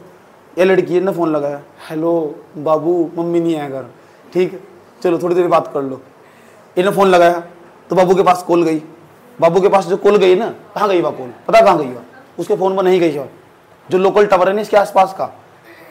ये लड़की ने फोन लगाया, हेलो बाबू मम्मी नहीं है घर, ठीक है चलो थोड़ी देर बात कर लो। इन्हें फोन लगाया तो बाबू के पास कॉल गई, बाबू के पास जो कॉल गई ना, कहाँ गई वह कॉल, पता कहाँ गई वह, उसके फोन पर नहीं गई वह, जो लोकल टावर है ना इसके आसपास का,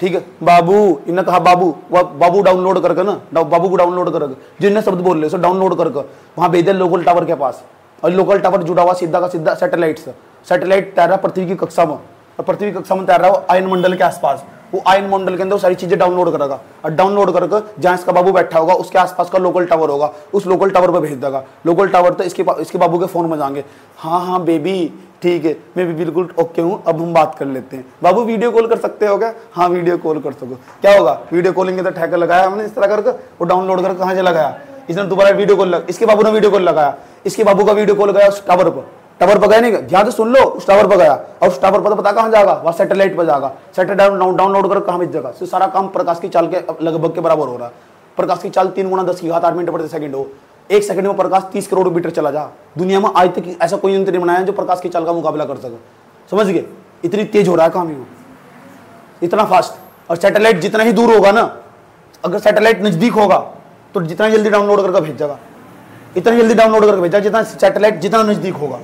ठीक है। बाबू, इन्हें कहा बाबू, वह बाबू डाउनलोड करके ना, बाबू को डाउनलोड करके जो इन्हें शब्द बोल रहे सो डाउनलोड करके वहाँ भेज दे लोकल टावर के पास। और लोकल टावर जुड़ा हुआ सीधा का सीधा सैटेलाइट से, सैटेलाइट तैर रहा पृथ्वी की कक्षा में, और पृथ्वी की कक्षा में तैर रहा हो आयन मंडल के आसपास, वो आयन मंडल के अंदर सारी चीजें डाउनलोड करेगा और डाउनलोड करके जहां इसका बाबू बैठा होगा उसके आसपास का लोकल टावर होगा, उस लोकल टावर पर भेज देगा। लोकल टावर तो इसके बाबू के फोन में जाएंगे, हाँ बेबी ठीक है, मैं भी बिल्कुल ओके हूँ, अब हम बात कर लेते हैं। बाबू वीडियो कॉल कर सकते हो क्या? हाँ वीडियो कॉल कर सको। क्या होगा? वीडियो कॉलिंग के तो ठेका लगाया हमने इस तरह करके, वो डाउनलोड करके कहाँ से लगाया? इसने दोबारा वीडियो कॉल इसके बाबू ने वीडियो कॉल लगाया, इसके बाबू का वीडियो कॉल गया उस टावर पर गया नहीं, ध्यान से सुन लो, उस टावर पर गया और उस टावर पर तो पता कहाँ जाएगा? वहाँ सैटेलाइट पर जाएगा, सैटेलाइट डाउनलोड कर कहाँ भेज देगा? तो सारा काम प्रकाश की चाल के लगभग के बराबर हो रहा है। प्रकाश की चाल 3 × 10⁸ मीटर प्रति सेकंड हो, 1 सेकंड में प्रकाश 30 करोड़ मीटर चला जा। दुनिया में आज तक ऐसा कोई यंत्र नहीं बनाया जो प्रकाश की चाल का मुकाबला कर सके। समझ गए? इतनी तेज हो रहा है काम ये, इतना फास्ट। और सैटेलाइट जितना ही दूर होगा ना, अगर सैटेलाइट नजदीक होगा तो जितना जल्दी डाउनलोड करके भेजेगा, इतना जल्दी डाउनलोड करके भेजा जितना सैटेलाइट जितना नजदीक होगा।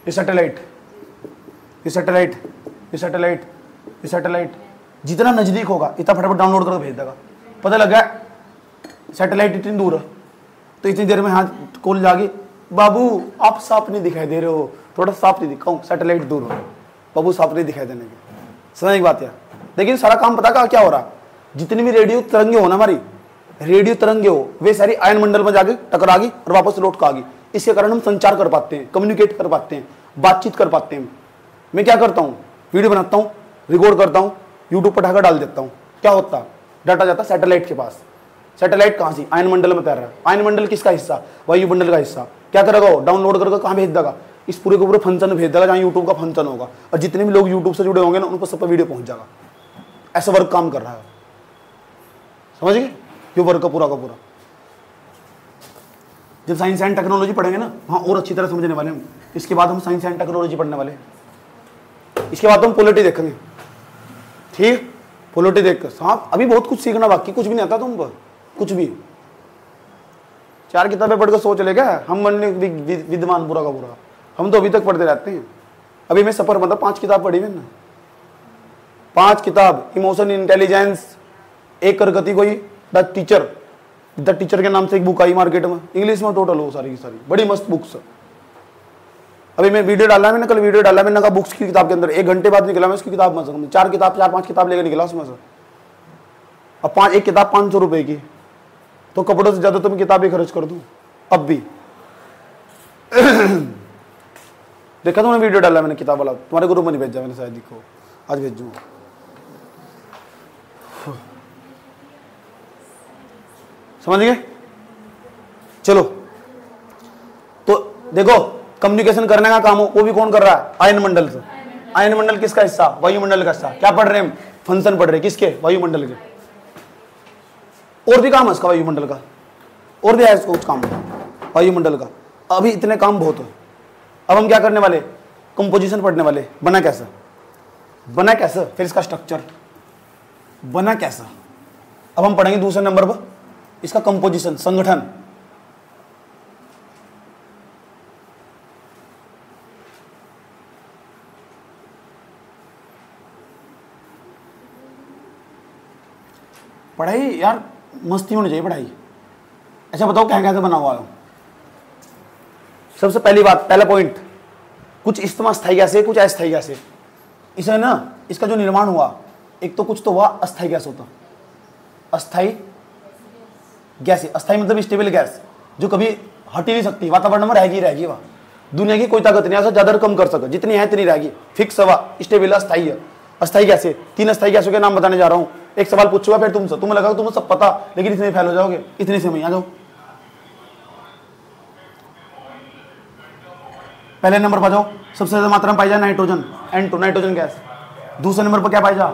ये सैटेलाइट, ये सैटेलाइट, ये सैटेलाइट, ये सैटेलाइट जितना नजदीक होगा इतना फटाफट डाउनलोड करके भेज देगा। पता लगा सैटेलाइट इतनी दूर है तो इतनी देर में हाथ कॉल जागी, बाबू आप साफ नहीं दिखाई दे रहे हो, थोड़ा साफ नहीं दिखाऊं, सैटेलाइट दूर हो, बाबू साफ नहीं दिखाई देने की। समझ एक बात यार। लेकिन सारा काम पता क्या हो रहा है? जितनी भी रेडियो तरंगे हो ना, हमारी रेडियो तरंगे हो, वे सारी आयन मंडल में जाके टकरागी और वापस लौट कर आगी। इसके कारण हम संचार कर पाते हैं, कम्युनिकेट कर पाते हैं, बातचीत कर पाते हैं। मैं क्या करता हूँ? वीडियो बनाता हूँ, रिकॉर्ड करता हूँ, यूट्यूब पर ढाकर डाल देता हूँ। क्या होता? डाटा जाता सैटेलाइट के पास। सैटेलाइट कहाँ से? आयन मंडल में तैर रहा है। आयन मंडल किसका हिस्सा? वायुमंडल का हिस्सा। क्या करेगा वो? डाउनलोड करके कहाँ भेज देगा? इस पूरे के पूरे फंक्शन भेज देगा जहाँ यूट्यूब का फंक्शन होगा, और जितने भी लोग यूट्यूब से जुड़े होंगे ना उन पर सब पर वीडियो पहुंच जाएगा। ऐसा वर्क काम कर रहा है। समझ गए? ये वर्क का पूरा। जब साइंस एंड टेक्नोलॉजी पढ़ेंगे ना, हाँ और अच्छी तरह समझने वाले हम। इसके बाद हम साइंस एंड टेक्नोलॉजी पढ़ने वाले हैं। इसके बाद हम पॉलिटी देखेंगे। ठीक, पॉलिटी देखकर साहब अभी बहुत कुछ सीखना बाकी, कुछ भी नहीं आता तुम पर, कुछ भी। 4 किताबें पढ़कर सोच ले क्या हम बनने विद्वान पूरा का पूरा? हम तो अभी तक पढ़ते रहते हैं। अभी मैं सफर मतलब 5 किताब पढ़ी मैंने, 5 किताब। इमोशन इंटेलिजेंस, एक करगति कोई, द टीचर के नाम से एक बुक आई मार्केट में, इंग्लिश में टोटल हो सारी की सारी, बड़ी मस्त बुक्स। अभी मैं वीडियो डाला, मैंने कल वीडियो डाला, मैंने कहा बुक्स की किताब के अंदर 1 घंटे बाद निकला मैं उसकी किताब में से 4-5 किताब लेकर निकला उसमें से। अब एक किताब 500 रुपए की, तो कपड़ों से ज्यादा तो मैं किताबें खर्च कर दूं अब भी। देखा तुमने वीडियो डाला मैंने किताब वाला, तुम्हारे ग्रुप में नहीं भेजा मैंने, शायद देखो आज भेजूंगा। समझ गए? चलो तो देखो, कम्युनिकेशन करने का काम हो वो भी कौन कर रहा है? आयन मंडल से। आयन मंडल किसका हिस्सा? वायुमंडल का हिस्सा। क्या पढ़ रहे हैं? फंक्शन पढ़ रहे हैं किसके? वायुमंडल के। और भी काम है इसका वायुमंडल का, और भी है इसको कुछ काम वायुमंडल का। अभी इतने काम बहुत है। अब हम क्या करने वाले? कंपोजिशन पढ़ने वाले। बना कैसा, बना कैसा, फिर इसका स्ट्रक्चर बना कैसा। अब हम पढ़ेंगे दूसरे नंबर पर इसका कंपोजिशन, संगठन। पढ़ाई यार मस्ती होनी चाहिए पढ़ाई। अच्छा बताओ क्या कैसे बना हुआ है? सबसे पहली बात, पहला पॉइंट, कुछ इस्तेमाल स्थायी गैस है, कुछ अस्थायी गैस है। इसे ना, इसका जो निर्माण हुआ, एक तो कुछ तो हुआ अस्थायी गैस होता, अस्थायी गैस है। अस्थायी मतलब स्टेबल गैस जो कभी हट ही नहीं सकती, वातावरण में रहेगी वह। दुनिया की कोई ताकत नहीं ऐसा ज्यादा कम कर सके, जितनी है इतनी रहेगी, फिक्स हवा, स्टेबल, अस्थायी है। अस्थायी गैस है। 3 अस्थायी गैसों के नाम बताने जा रहा हूँ। एक सवाल पूछूंगा फिर तुमसे, तुम्हें लगा तुम्हें सब पता, लेकिन इसमें फेल हो जाओगे, इतने से आ जाओ। पहले नंबर पर जाओ, सबसे ज्यादा मात्रा में पाई जाए नाइट्रोजन, N2 नाइट्रोजन गैस। दूसरे नंबर पर क्या पाई जा?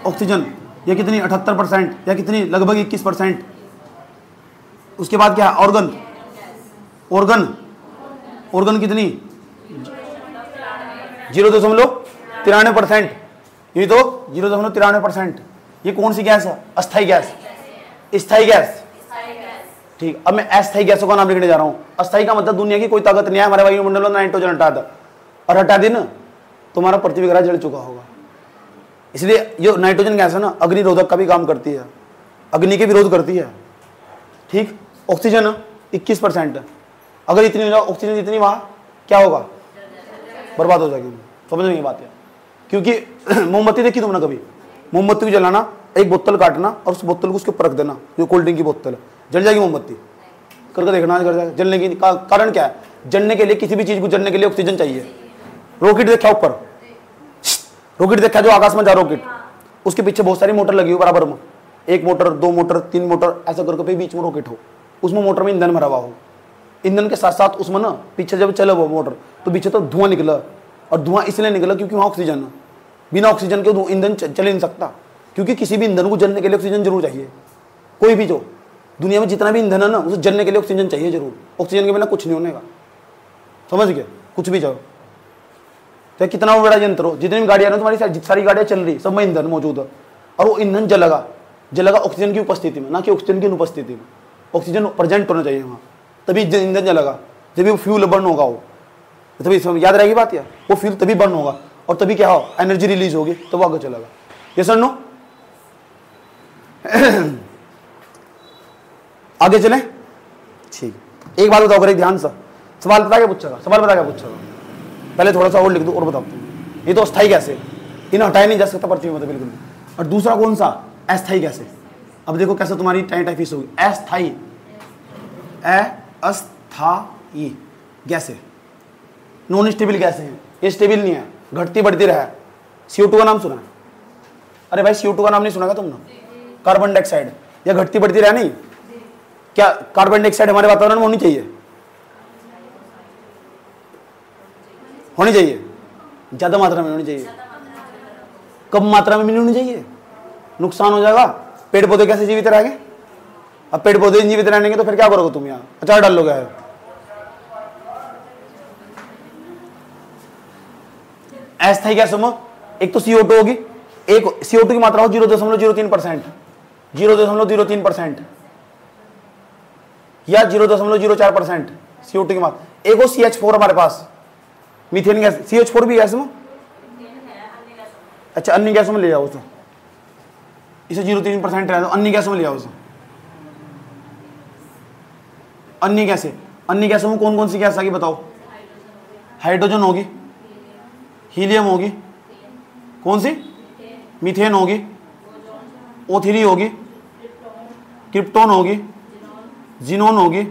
ऑक्सीजन। ये कितनी? 78% या कितनी? लगभग 21%। उसके बाद क्या? ऑर्गन। ऑर्गन कितनी? 0.93%। ये तो 0.93%। ये कौन सी गैस है? अस्थायी गैस, स्थायी गैस। ठीक, अब मैं अस्थायी गैसों का नाम लिखने जा रहा हूं। अस्थायी का मतलब दुनिया की कोई ताकत नहीं है हमारे वायुमंडल में नाइट्रोजन हटा दे, और हटा दी ना तुम्हारा पृथ्वी ग्रह जल चुका होगा। इसलिए जो नाइट्रोजन गैस है ना, अग्निरोधक का भी काम करती है, अग्नि के विरोध करती है। ठीक, ऑक्सीजन 21% है। अगर इतनी हो जाए ऑक्सीजन जितनी, वहाँ क्या होगा, बर्बाद हो जाएगी। समझ नहीं बात है। क्योंकि मोमबत्ती देखी तुमने कभी, मोमबत्ती को जलाना, एक बोतल काटना और उस बोतल को उसके ऊपर रख देना, जो कोल्ड ड्रिंक की बोतल है, जल जाएगी मोमबत्ती, करके देखना कर जाएगा। जलने की कारण क्या है, जलने के लिए, किसी भी चीज को जलने के लिए ऑक्सीजन चाहिए। रॉकेट देखा ऊपर, रॉकेट देखा जो आकाश में जा रॉकेट, उसके पीछे बहुत सारी मोटर लगी हुई बराबर में, एक मोटर, दो मोटर, तीन मोटर, ऐसा करके बीच में रॉकेट हो, उसमें मोटर में ईंधन भरा हुआ हो, ईंधन के साथ साथ उसमें ना पीछे जब चले वो मोटर तो पीछे तो धुआं निकला, और धुआं इसलिए निकला क्योंकि वहाँ ऑक्सीजन है। बिना ऑक्सीजन के ईंधन चल ही नहीं सकता, क्योंकि किसी भी ईंधन को जलने के लिए ऑक्सीजन जरूर चाहिए। कोई भी जो दुनिया में जितना भी ईंधन है ना, उसे जलने के लिए ऑक्सीजन चाहिए जरूर, ऑक्सीजन के बिना कुछ नहीं होने का। समझ गए, कुछ भी जाओ तो कितना बड़ा यंत्र हो, जितनी भी गाड़ियां तुम्हारी सारी गाड़ियां चल रही, सब में ईंधन मौजूद है, और वो ईंधन जलेगा ऑक्सीजन की उपस्थिति में, ना कि ऑक्सीजन की अनुपस्थिति में। ऑक्सीजन प्रेजेंट होना चाहिए वहाँ, तभी ईंधन जलेगा, जब वो फ्यूल बर्न होगा, वो तभी याद रहेगी बात यार, वो फ्यूल तभी बर्न होगा और तभी क्या हो, एनर्जी रिलीज होगी, तो वो आगे चलेगा। ये सर नो आगे चले, ठीक। एक बात बताओ, ध्यान से, सवाल बता क्या पूछेगा, सवाल बता क्या पूछेगा, पहले थोड़ा सा और लिख दो और बताओ। ये तो अस्थाई कैसे, इन्हें हटाया नहीं जा सकता पर्ची में, तो बिल्कुल। और दूसरा कौन सा, अस्थाई कैसे। अब देखो कैसे तुम्हारी टाइफिस होगी, अस्थाई, अस्थाई गैसे, नॉन स्टेबल गैसे हैं, ये स्टेबल नहीं है, घटती बढ़ती रहा है। CO2 का नाम सुना है? अरे भाई CO2 का नाम नहीं सुना क्या तुमने, कार्बन डाइऑक्साइड, या घटती बढ़ती रहा नहीं क्या, कार्बन डाइऑक्साइड हमारे वातावरण में होनी चाहिए, होनी चाहिए, ज्यादा मात्रा में होनी चाहिए, कम मात्रा में भी नहीं होनी चाहिए, नुकसान हो जाएगा। पेड़ पौधे कैसे जीवित रहेंगे, अब पेड़ पौधे जीवित रहेंगे तो फिर क्या करोगे तुम, यहाँ अचार डाल लोगे। अस्थायी गैसों में एक तो CO2 होगी, एक CO2 की मात्रा हो 0.03%, 0.03% या 0.04% CO2 की मात्रा। एक हो CH4 हमारे पास, मीथेन गैस, CH4 भी गैस में, अच्छा अन्य गैसों में ले जाओ उसे, इसे 0.3% रह दो, अन्य गैसों में ले जाओ उसे। अन्य गैसों में कौन कौन सी गैस आएगी बताओ, हाइड्रोजन होगी, हीलियम होगी, कौन सी, मीथेन होगी, O3 होगी, क्रिप्टोन होगी, जिनोन होगी,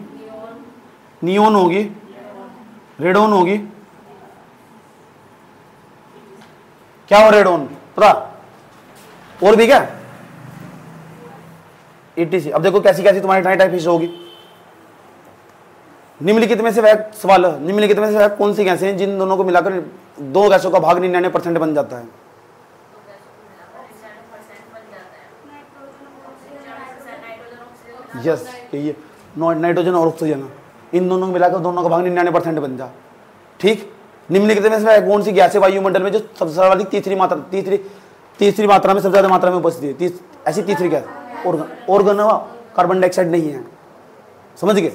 नियोन होगी, रेडोन होगी। क्या हो रेडोन पता, और भी क्या, ETC। अब देखो कैसी कैसी तुम्हारी टाइफिस होगी। निम्नलिखित में से वह सवाल, निम्नलिखित में से वह कौन सी गैसें हैं जिन दोनों को मिलाकर दो गैसों का भाग 99% बन जाता है। यस, ये नाइट्रोजन और ऑक्सीजन, इन दोनों को मिलाकर दोनों का भाग 99% बन जा। ठीक, निम्नलिखित में से वह कौन सी गैस है वायुमंडल में जो सबसे सर्वाधिक तीसरी मात्रा में सबसे ज्यादा मात्रा में उपस्थित है, ऐसी तीसरी गैस, ऑर्गन कार्बन डाइऑक्साइड नहीं है। समझ गए,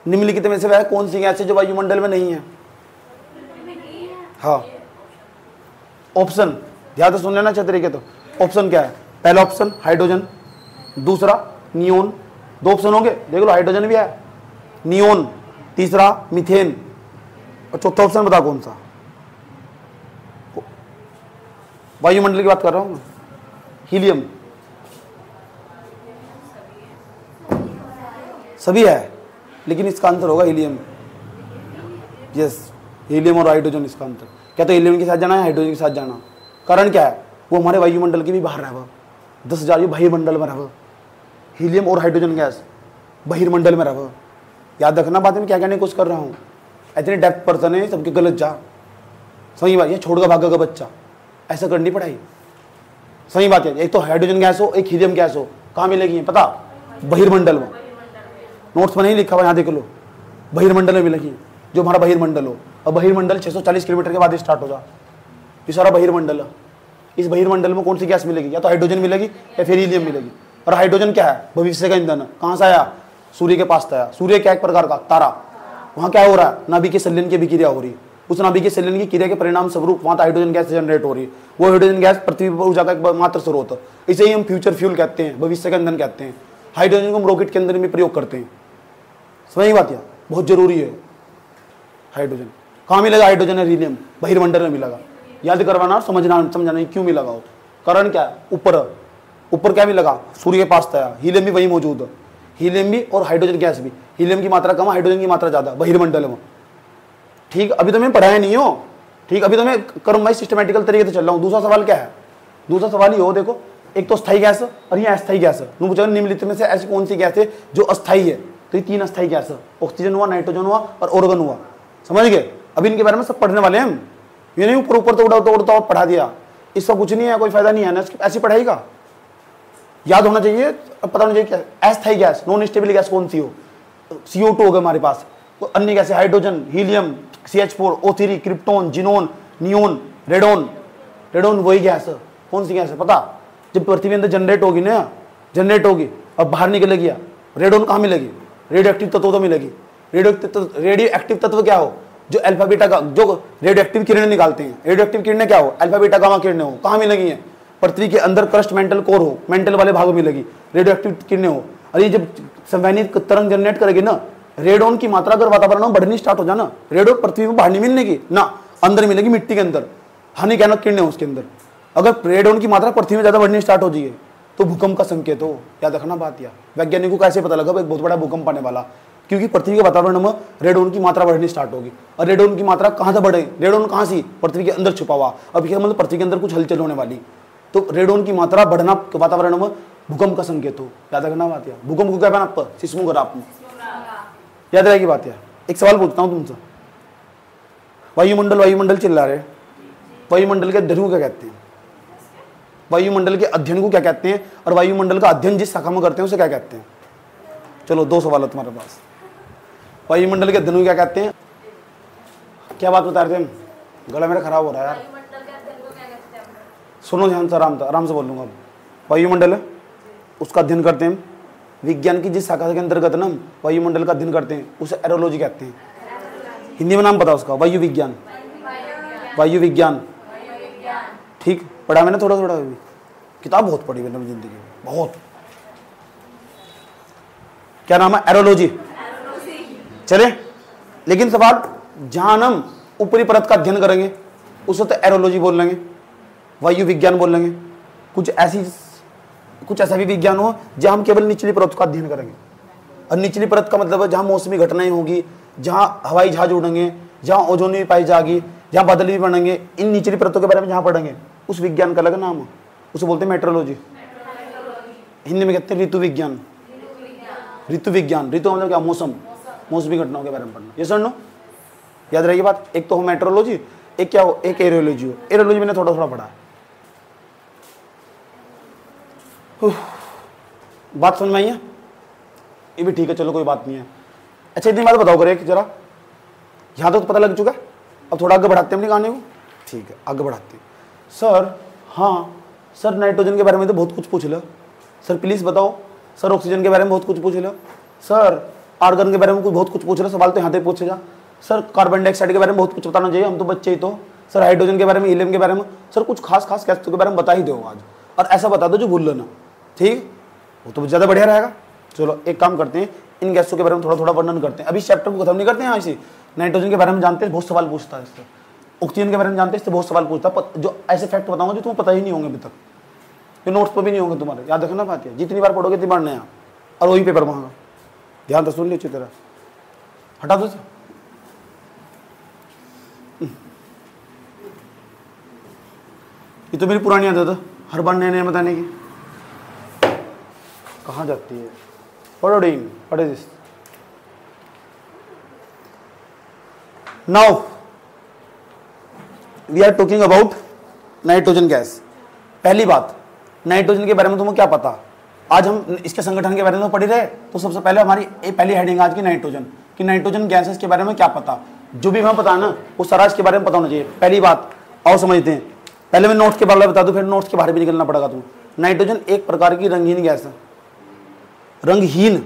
निम्नलिखित में से वह कौन सी गैस है जो वायुमंडल में नहीं है। हाँ, ऑप्शन ध्यान से सुन लेना अच्छे तरीके। तो ऑप्शन क्या है, पहला ऑप्शन हाइड्रोजन, दूसरा नियोन, दो ऑप्शन होंगे देख लो, हाइड्रोजन भी है, नियोन, तीसरा मीथेन, और चौथा ऑप्शन बता कौन सा। वायुमंडल की बात कर रहा हूं मैं, हीलियम, सभी है लेकिन इसका आंसर होगा हीलियम। यस, हीलियम और हाइड्रोजन इसका आंसर। क्या तो हीलियम के साथ जाना है, हाइड्रोजन के साथ जाना, कारण क्या है, वो हमारे वायुमंडल के भी बाहर है, वो 10,000 बहिर्मंडल में रहा। हीलियम और हाइड्रोजन गैस बहिर्मंडल में रहा। याद रखना बात में क्या कहने की कोशिश कर रहा हूँ, इतने डेप्थ पर्सन है सबके गलत जा। सही बात, ये छोड़ का भागा का बच्चा, ऐसा करनी पड़ाई। सही बात है, एक तो हाइड्रोजन गैस हो, एक हीलियम गैस हो, कहाँ मिलेगी पता, बहिर्मंडल में। नोट्स में नहीं लिखा हुआ, यहाँ देख लो, बहिर्मंडल में मिलेगी, जो हमारा बहिर्मंडल हो। और बहिर्मंडल 640 किलोमीटर के बाद स्टार्ट हो जा, ये सारा बहिर्मंडल है। इस बहिर्मंडल में कौन सी गैस मिलेगी, या तो हाइड्रोजन मिलेगी या फिर हीलियम मिलेगी। और हाइड्रोजन क्या है, भविष्य का ईंधन है। कहाँ से आया, सूर्य के पास आया। सूर्य क्या एक प्रकार का तारा, वहाँ क्या हो रहा है, नाभिक के संलयन की अभिक्रिया हो रही है। उस नाभिक के संलयन की क्रिया के परिणाम स्वरूप वहाँ हाइड्रोजन गैस जनरेट हो रही है। वो हाइड्रोजन गैस पृथ्वी पर ऊर्जा का एक मात्र स्रोत है। इसे ही हम फ्यूचर फ्यूल कहते हैं, भविष्य का ईंधन कहते हैं। हाइड्रोजन को हम रॉकेट के अंदर में प्रयोग करते हैं। समझ बात है, बहुत जरूरी है। हाइड्रोजन। कहाँ मिलेगा हाइड्रोजन है हीलियम? बहिर्मंडल में मिलेगा। याद करवाना और समझाना क्यों मिलेगा वो, कारण क्या है? ऊपर क्या मिलेगा? सूर्य के पास था, हीलियम भी वही मौजूद है, हीलियम भी और हाइड्रोजन गैस भी। हीलियम की मात्रा कम, हाइड्रोजन की मात्रा ज्यादा बहिर्मंडल में। ठीक, अभी तो मैं पढ़ाया नहीं हो, ठीक, अभी तो मैं क्रमवाइज सिस्टमेटिकल तरीके से चल रहा हूँ। दूसरा सवाल क्या है? दूसरा सवाल ये हो, देखो, एक तो स्थायी गैस और ये अस्थायी गैस है। पूछा निम्नलिखित में से ऐसी कौन सी गैस है जो अस्थायी है? तो ये 3 अस्थायी गैस है, ऑक्सीजन हुआ, नाइट्रोजन हुआ और ऑर्गन हुआ। समझ गए? अभी इनके बारे में सब पढ़ने वाले हैं हम। ये नहीं ऊपर तो उड़ता पढ़ा दिया, इसका कुछ नहीं है, कोई फायदा नहीं है ना ऐसी पढ़ाई का। याद होना चाहिए, पता होना चाहिए क्या अस्थायी गैस, नॉन स्टेबल गैस कौन सी हो। CO2 हो गया हमारे पास, तो अन्य gas hydrogen, helium, CH4, O3, krypton, xenon, neon, radon वही गैस है। कौन सी गैस है पता? जब पृथ्वी अंदर जनरेट होगी ना, जनरेट होगी और बाहर निकलेगी, रेडोन कहाँ मिलेगी? रेडियो एक्टिव तत्व तो मिलेगी। रेडियो एक्टिव तत्व क्या हो? जो अल्फा बीटा का, जो रेडियो एक्टिव किरणें निकालते हैं। रेडियो एक्टिव किरणें क्या हो? अल्फा बीटा गामा किरणें हो। कहाँ मिलेगी? पृथ्वी के अंदर क्रस्ट मेंटल कोर हो, मेंटल वाले भाग में मिलेगी रेडियो एक्टिव किरणें हो। और ये जब संवैनिक तरंग जनरेट करेगी ना, रेडोन की मात्रा अगर वातावरण में बढ़नी स्टार्ट हो जाए ना, रेडोन पृथ्वी में बाहर नहीं मिलेगी ना, अंदर मिलेगी मिट्टी के अंदर, हानिकारक किरणें उसके अंदर। अगर रेडोन की मात्रा पृथ्वी में ज्यादा बढ़नी स्टार्ट हो जाए तो भूकंप का संकेत हो। याद रखना बात। या वैज्ञानिकों को कैसे पता लगा एक बहुत बड़ा भूकंप आने वाला? क्योंकि पृथ्वी के वातावरण में रेडोन की मात्रा बढ़नी स्टार्ट होगी। और रेडोन की मात्रा कहाँ से बढ़े? रेडोन कहाँ से? पृथ्वी के अंदर छुपा हुआ। अब क्या मतलब? पृथ्वी के अंदर कुछ हलचल होने वाली, तो रेडोन की मात्रा बढ़ना वातावरण में भूकंप का संकेत हो। याद रखना बात। या भूकंप को क्या बना आपका? सिस्मोग्राफ में याद रहेगी बात। यार एक सवाल पूछता हूँ तुमसे, वायुमंडल चिल्ला रहे, वायुमंडल के अध्ययन को क्या कहते हैं? वायुमंडल के अध्ययन को क्या कहते हैं? और वायुमंडल का अध्ययन जिस शाखा में करते हैं उसे क्या कहते हैं? चलो 2 सवाल है तुम्हारे पास। वायुमंडल के अध्ययन को क्या कहते हैं? क्या बात बता रहे थे? गला मेरा खराब हो रहा है यार, सुनो ध्यान से, आराम से बोल लूंगा। वायुमंडल है, उसका अध्ययन करते हैं। विज्ञान की जिस शाखा के अंतर्गत ना वायुमंडल का अध्ययन करते हैं उसे एरोलॉजी कहते हैं। हिंदी में नाम पता उसका? वायु विज्ञान। ठीक, पढ़ा मैंने थोड़ा भी, किताब बहुत पढ़ी मैंने जिंदगी में, बहुत। क्या नाम है? एरोलॉजी। चले, लेकिन सवाल जहां हम ऊपरी परत का अध्ययन करेंगे उसे तो एरोलॉजी बोल लेंगे, वायु विज्ञान बोल लेंगे। कुछ ऐसा भी विज्ञान हो जहां हम केवल निचली परत का अध्ययन करेंगे। और निचली परत का मतलब है जहां मौसमी घटनाएं होगी, जहां हवाई जहाज उड़ेंगे, जहां ओजोन भी पाई जाएगी, जहां बादल भी बनेंगे, इन निचली परतों के बारे में जहां पढ़ेंगे उस विज्ञान का अलग नाम है, उसे बोलते हैं मेट्रोलॉजी। हिंदी में कहते हैं ऋतु विज्ञान। ऋतु मतलब क्या? मौसमी घटनाओं के बारे में पढ़ना। ये सुनो, याद रहेगी बात। एक तो हो मेट्रोलॉजी, एक क्या हो? एक एरोलॉजी हो। एरोलॉजी मैंने थोड़ा पढ़ा है। बात समझ में आई है? ये भी ठीक है, चलो कोई बात नहीं है। अच्छा इतनी बात बताओ करे जरा, यहाँ तक तो पता लग चुका है, अब थोड़ा आगे बढ़ाते हैं अपनी कहानी को। ठीक है, आगे बढ़ाते हैं। सर, हाँ सर, नाइट्रोजन के बारे में तो बहुत कुछ पूछ लो सर, प्लीज बताओ। सर ऑक्सीजन के बारे में बहुत कुछ पूछ लो सर, आर्गन के बारे में बहुत कुछ पूछ लो। सवाल तो यहाँ तक पूछे जा। सर कार्बन डाइऑक्साइड के बारे में बहुत कुछ बताना चाहिए, हम तो बच्चे ही तो। सर हाइड्रोजन के बारे में, हीलियम के बारे में, सर कुछ खास गैसों के बारे में बता ही दो आज, और ऐसा बता दो जो भूल लेना। ठीक, वो तो ज़्यादा बढ़िया रहेगा। चलो एक काम करते हैं, इन गैसों के बारे में थोड़ा वर्णन करते हैं। अभी चैप्टर को खत्म नहीं करते हैं। ऐसे नाइट्रोजन के बारे में जानते हैं, बहुत सवाल पूछता है इससे। ऑक्सीजन के बारे में जानते हैं, इससे बहुत सवाल पूछता है। जो ऐसे फैक्ट बताऊंगा जो तुम्हें पता ही नहीं होंगे अभी तक, ये नोट्स पर भी नहीं होंगे तुम्हारे। याद रखना बात है, जितनी बार पढ़ोगे इतनी बार नया, और वही पेपर मांगा। ध्यान तो सुन ली अच्छी तरह, हटा दो। ये तो मेरी पुरानी आदत है, हर बार नए नए बताने की। कहाँ जाती है? What is this? Now we are talking about nitrogen gas. पहली बात, नाइट्रोजन के बारे में तुम्हें क्या पता? आज हम इसके संगठन के बारे में पढ़ रहे, तो सबसे पहले हमारी पहली हेडिंग आज की नाइट्रोजन, कि नाइट्रोजन गैसेस के बारे में क्या पता। जो भी हमें पता है ना वो सारा इसके बारे में पता होना चाहिए। पहली बात और समझते हैं, पहले मैं नोट्स के बारे में बता दूं, फिर नोट्स के बाहर भी निकलना पड़ेगा तुम्हें। नाइट्रोजन एक प्रकार की रंगहीन गैस है। रंगहीन,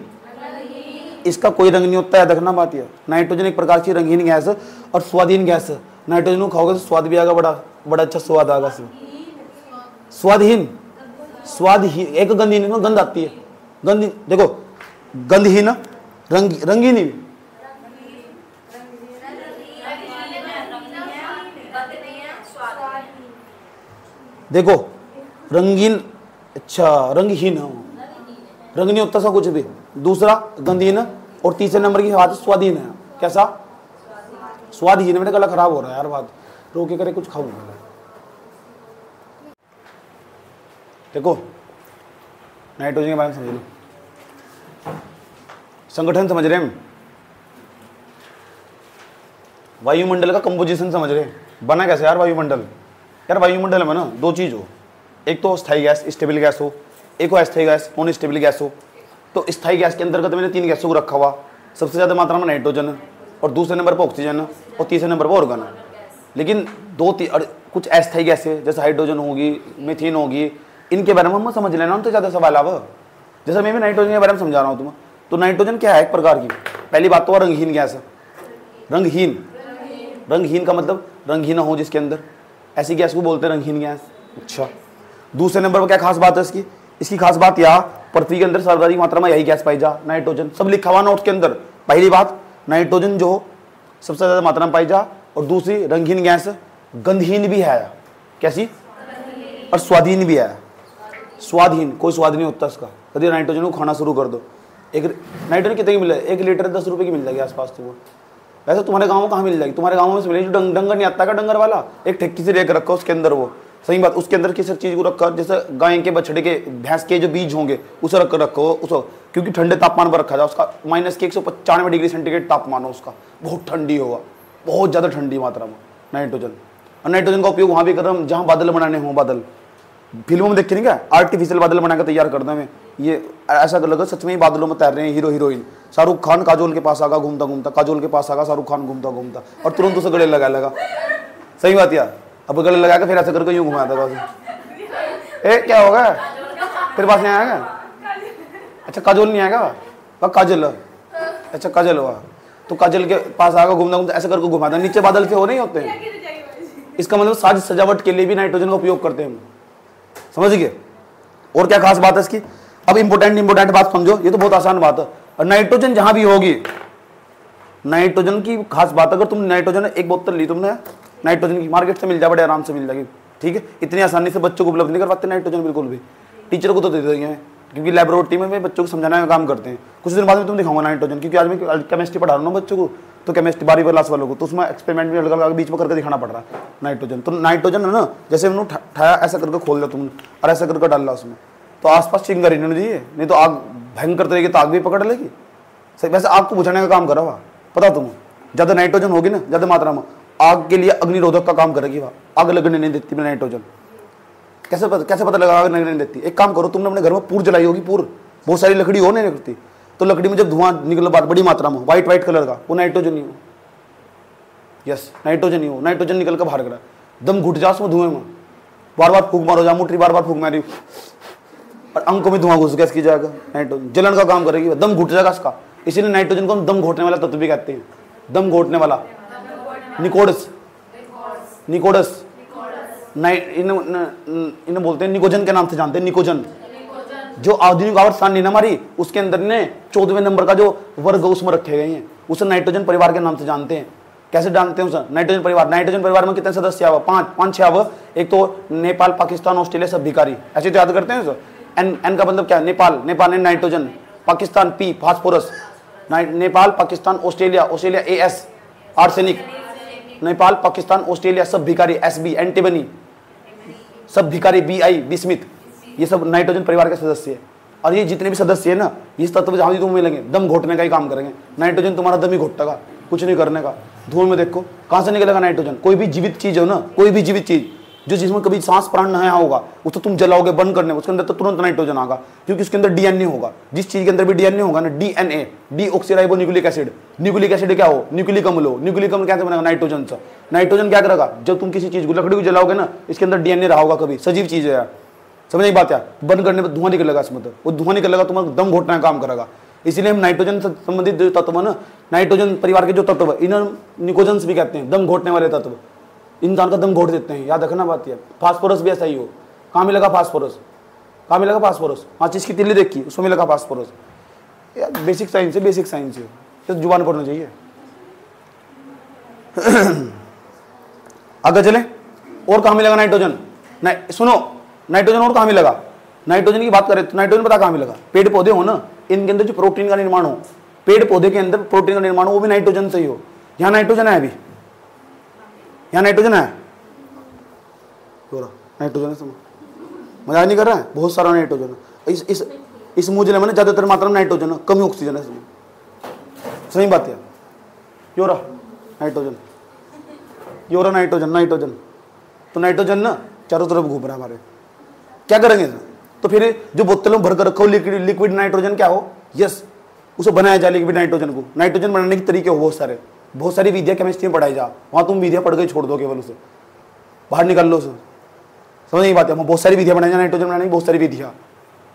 इसका कोई रंग नहीं होता है, देखना बात यह। नाइट्रोजन एक प्रकार की रंगहीन गैस है और स्वादहीन गैस है। नाइट्रोजन को खाओगे तो स्वाद भी आएगा, बड़ा अच्छा स्वाद आएगा। स्वादहीन, एक गंधहीन, गंध आती है। गंध देखो, गंधहीन, रंगीन, देखो रंगीन, अच्छा रंगहीन, रंग नहीं होता सा कुछ भी। दूसरा गंधहीन, और तीसरे नंबर की बात स्वाधीन है। कैसा? स्वाधीन। मेरा गला खराब हो रहा है यार, बात रोके करे कुछ खाऊंगा। देखो नाइट्रोजन के बारे में समझ लो, संगठन समझ रहे हैं, वायुमंडल का कंपोजिशन समझ रहे हैं, बना कैसे यार वायुमंडल? यार वायुमंडल में ना दो चीज हो, एक तो स्थायी गैस स्टेबल गैस हो, एक हो अस्थायी गैस नॉन स्टेबल गैस हो। तो स्थायी गैस के अंतर्गत मैंने 3 गैसों को रखा हुआ, सबसे ज्यादा मात्रा में नाइट्रोजन है, और दूसरे नंबर पर ऑक्सीजन है, और तीसरे नंबर पर ऑर्गन है। लेकिन कुछ अस्थायी गैस है, जैसे हाइड्रोजन होगी, मीथेन होगी, इनके बारे में हम समझ लेना, तो ज्यादा सवाल आवा। जैसे मैं भी नाइट्रोजन के बारे में समझा रहा हूँ तुम्हें, तो नाइट्रोजन क्या है? एक प्रकार की, पहली बात तो रंगहीन गैस है। रंगहीन, रंगहीन का मतलब रंगहीन हो जिसके अंदर, ऐसी गैस को बोलते हैं रंगहीन गैस। अच्छा, दूसरे नंबर पर क्या खास बात है इसकी? इसकी खास बात यह, पृथ्वी के अंदर सर्वाधिक मात्रा में यही गैस पाई जा, नाइट्रोजन। सब लिखा हुआ नोट के अंदर। पहली बात नाइट्रोजन जो सबसे ज्यादा मात्रा में पाई जा, और दूसरी रंगहीन गैस गंधहीन भी है। कैसी? और स्वाधीन भी है। स्वाधीन, कोई स्वाद नहीं होता इसका। यदि नाइट्रोजन को खाना शुरू कर दो, एक नाइट्रोजन कितने की मिल जाएगी? 1 लीटर 10 रुपए की मिल जाएगी आसपास। तो वो वैसे तुम्हारे गाँव में कहाँ मिल जाएगी? तुम्हारे गाँव में से मिलेगी जो डंगर नहीं आता का, डंगर वाला एक ठेकी से लेकर रखा उसके अंदर। वो सही बात, उसके अंदर किसी चीज को रखा, जैसे गाय के बछड़े के भैंस के जो बीज होंगे उसे रखो उसको, क्योंकि ठंडे तापमान पर रखा जाए। उसका -195 डिग्री सेंटीग्रेड तापमान हो उसका, बहुत ठंडी होगा, बहुत ज्यादा ठंडी मात्रा में नाइट्रोजन। और नाइट्रोजन का उपयोग वहां भी कर रहे हैं जहां बादल बनाने हों। बादल फिल्मों में देखते नहीं क्या, आर्टिफिशियल बादल बनाकर तैयार कर दें। ये ऐसा लगा सच में ही बादलों में तैर रहे हैं हीरो हीरोइन। शाहरुख खान काजोल के पास आगा घूमता घूमता, काजोल के पास आगा शाहरुख खान घूमता घूमता, और तुरंत उसे गले लगा। सही बात यार, अब गले लगा के फिर ऐसा करके यूं घुमाता था। ए क्या होगा तेरे पास नहीं आएगा? अच्छा काजोल नहीं आएगा, वह काजल। अच्छा काजल हुआ, तो काजल के पास आगा घूमता घूमता ऐसा करके घुमाता। नीचे बादल से हो नहीं होते हैं। इसका मतलब साज सजावट के लिए भी नाइट्रोजन का उपयोग करते हैं, समझ गए? और क्या खास बात है इसकी? अब इंपोर्टेंट बात समझो, ये तो बहुत आसान बात है। और नाइट्रोजन जहां भी होगी, नाइट्रोजन की खास बात, अगर तुम नाइट्रोजन एक बोतल ली तुमने नाइट्रोजन की, मार्केट से मिल जाए, बड़े आराम से मिल जाएगी। ठीक है, इतनी आसानी से बच्चों को उपलब्ध नहीं कर पाते नाइट्रोजन बिल्कुल भी। टीचर को तो दे देंगे, क्योंकि लैबोरेटरी में बच्चों को समझाने का काम करते हैं। कुछ दिन बाद में तुम दिखाऊंगा नाइट्रोजन, क्योंकि आज मैं केमिस्ट्री पढ़ा रहा हूँ बच्चों को, तो केमिस्ट्री 12वीं क्लास वालों को, तो उसमें एक्सपेरिमेंट भी अलग अलग बीच में करके दिखाना पड़ रहा है नाइट्रोजन। तो नाइट्रोजन है ना, जैसे उन्होंने उठाया ऐसा करके खोल दिया तुमने, और ऐसा करके डाल उसमें, तो आसपास चिंगारी नहीं चाहिए, नहीं तो आग भयंकर तरीके तो आग भी पकड़ लेगी। सही, वैसे आग को बुझाने का काम करा हुआ, पता तुम्हें? ज्यादा नाइट्रोजन होगी ना, ज्यादा मात्रा में, आग के लिए अग्निरोधक का काम करेगी। वह आग लगने नहीं देती नाइट्रोजन। कैसे पता लगा आग लगने नहीं देती? एक काम करो, तुमने अपने घर में पूर जलाई होगी, पूर बहुत सारी लकड़ी हो नहीं निकलती, तो लकड़ी में जब धुआं निकल बड़ी मात्रा में व्हाइट कलर का, वो नाइट्रोजन ही हो। यस, नाइट्रोजन ही हो। नाइट्रोजन निकल कर बाहर करा, दम घुट जा उसमें धुएं में, बार बार फूक मारो, जा मुट्ठी बार बार फूक मारी, और अंकों में धुआं घुस गया इसकी जाएगा। नाइट्रोजन जलन का काम करेगी, दम घुट जाएगा इसका। इसीलिए नाइट्रोजन को हम दम घोटने वाला तत्व भी कहते हैं। दम घोटने वाला, निकोडस, इन्हें बोलते हैं निकोजन के नाम से जानते हैं। निकोजन जो आधुनिक आवर्त ना हमारी, उसके अंदर ने 14वें नंबर का जो वर्ग उसमें रखे गए हैं, उसे नाइट्रोजन परिवार के नाम से जानते हैं। कैसे जानते हैं उसे? नाइट्रोजन परिवार में कितने सदस्य आवा? 5-6। एक तो नेपाल, पाकिस्तान, ऑस्ट्रेलिया, सब भिखारी, ऐसे तो याद करते हैं। एन का मतलब क्या है? नेपाल ने nitrogen, Pakistan P phosphorus, Nepal, Pakistan, Australia S arsenic, Nepal, Pakistan, Australia सब भिखारी, एसबी एंटीबनी, सब भिखारी, बीआई बिस्मित, ये सब नाइट्रोजन परिवार के सदस्य है। और ये जितने भी सदस्य है ना, इस तत्व जहां भी तुम्हें मिलेंगे दम घोटने का ही काम करेंगे। नाइट्रोजन तुम्हारा दम ही घोटेगा, कुछ नहीं करने का। धुएं में देखो कहां से निकलेगा नाइट्रोजन? कोई भी जीवित चीज हो ना, कोई भी जीवित चीज जो जिसमें कभी सांस प्राण नहीं होगा, उसको तुम जलाओगे बंद करने, उसके अंदर तो तुरंत नाइट्रोजन आएगा, क्योंकि उसके अंदर डीएनए होगा। जिस चीज के अंदर भी डीएनए होगा ना, DNA, deoxyribo nucleic acid. Nucleic acid क्या हो? न्यूक्लिक अम्ल हो। न्यूक्लिक अम्ल कैसे बनेगा? नाइट्रोजन से। नाइट्रोजन क्या करेगा? जब तुम किसी चीज को, लकड़ी को जलाओगे ना, इसके अंदर डीएनए रहा होगा, कभी सजीव चीज है यार, समझ नहीं बात यार। बंद करने पर धुआं निकलेगा इसमें, तो वो धुआं निकलेगा, तुम्हारा दम घोटने का काम करेगा। इसलिए हम नाइट्रोजन से संबंधित जो तत्व है ना, नाइट्रोजन परिवार के जो तत्व है, इन्हें निकोजन्स भी कहते हैं, दम घोटने वाले तत्व। इंसान का दम घोट देते हैं, याद रखना बात है। फास्फोरस भी ऐसा ही हो। कहाँ मिलेगा फास्फोरस? कहाँ मिलेगा फास्फोरस? माचिस की तिल्ली देखी, उसमें मिलेगा फास्फोरस। यार बेसिक साइंस है, बेसिक साइंस है, तो जुबान पढ़ना चाहिए। आगे चले, और कहाँ मिलेगा नाइट्रोजन? नहीं सुनो, नाइट्रोजन और कहाँ मिलेगा? नाइट्रोजन की बात करें तो नाइट्रोजन पता कहाँ मिलेगा? पेड़ पौधे हो ना, इनके अंदर जो प्रोटीन का निर्माण हो, पेड़ पौधे के अंदर प्रोटीन का निर्माण हो वो भी नाइट्रोजन से ही हो। यहाँ नाइट्रोजन है, अभी यहाँ नाइट्रोजन है, नाइट्रोजन है, मजाक नहीं कर रहा है, बहुत सारा नाइट्रोजन है। इस मुझे में ज्यादातर मात्रा में नाइट्रोजन है, कम ऑक्सीजन है इसमें, सही बात है। यो रहा नाइट्रोजन, यो रहा नाइट्रोजन, नाइट्रोजन तो नाइट्रोजन ना चारों तरफ घूम रहा है हमारे, क्या करेंगे? तो फिर जो बोतल में भरकर रखो लिक्विड नाइट्रोजन क्या हो? यस, उसे बनाया जाए लिक्विड नाइट्रोजन को। नाइट्रोजन बनाने के तरीके हो बहुत सारी विद्या केमिस्ट्री में पढ़ाई जा, वहां तुम विद्या पढ़ के छोड़ दो, केवल उसे बाहर निकाल लो उसे, समझ नहीं बात है। बहुत सारी विधियां बनाई जाए नाइट्रोजन बनाने की, बहुत सारी विधियां,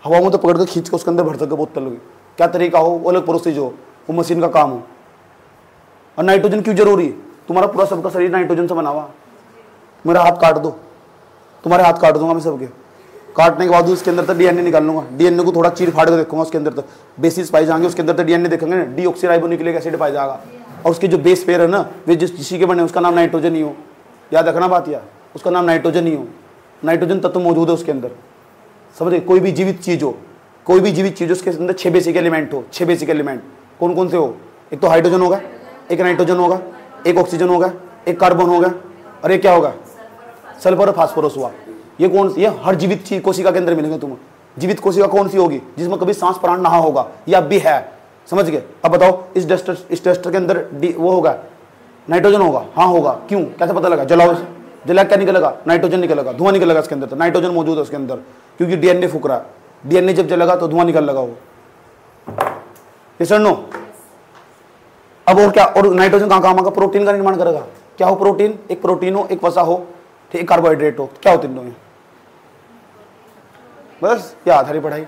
हवा में तो पकड़ कर खींच कर उसके अंदर भर सके बोतल की, क्या तरीका हो वो अलग प्रोसेस हो, वो मशीन का काम हो। और नाइट्रोजन क्यों जरूरी है? तुम्हारा पूरा सबका शरीर नाइट्रोजन से बना हुआ। मेरा हाथ काट दो, तुम्हारे हाथ काट दूंगा मैं सबके, काटने के बाद उसके अंदर तक डीएनए निकाल लूंगा, डीएनए को थोड़ा चीर फाड़ कर देखूंगा, उसके अंदर तक बेसिस पाए जाएंगे, उसके अंदर तक डीएनए देखेंगे, डीऑक्सीराइबोन्यूक्लिक एसिड पाया जाएगा, और उसके जो बेस पेयर है ना वे जिसी के बने उसका नाम नाइट्रोजन ही हो। याद रखना बात, या उसका नाम नाइट्रोजन ही हो, नाइट्रोजन तत्व मौजूद है उसके अंदर, समझे? कोई भी जीवित चीज हो, कोई भी जीवित चीज उसके अंदर 6 बेसिक एलिमेंट हो। 6 बेसिक एलिमेंट कौन कौन से हो? एक तो हाइड्रोजन होगा, एक नाइट्रोजन होगा, एक ऑक्सीजन होगा, एक कार्बन होगा, और एक क्या होगा? सल्फर और फास्फोरस हुआ। ये कौन सी? ये हर जीवित चीज कोशिका के अंदर मिलेंगे तुम्हें। जीवित कोशिका कौन सी होगी? जिसमें कभी सांस प्राण ना होगा, या अब भी है, समझ गए? अब बताओ, इस डस्टर के अंदर वो होगा, नाइट्रोजन होगा? हाँ होगा। क्यों? कैसे पता लगा? जलाओ, जला क्या निकलेगा? नाइट्रोजन निकलेगा, धुआं निकलेगा इसके अंदर, तो नाइट्रोजन मौजूद है उसके अंदर, क्योंकि डीएनए फूक रहा है। डीएनए जब जलेगा तो धुआं निकल लगा वो, नो। अब और क्या? और नाइट्रोजन कहाँ काम आएगा? प्रोटीन का निर्माण करेगा। क्या हो प्रोटीन? एक प्रोटीन हो, एक वसा हो, ठीक, कार्बोहाइड्रेट हो, क्या हो तीनों में? बस याद हरी पढ़ाई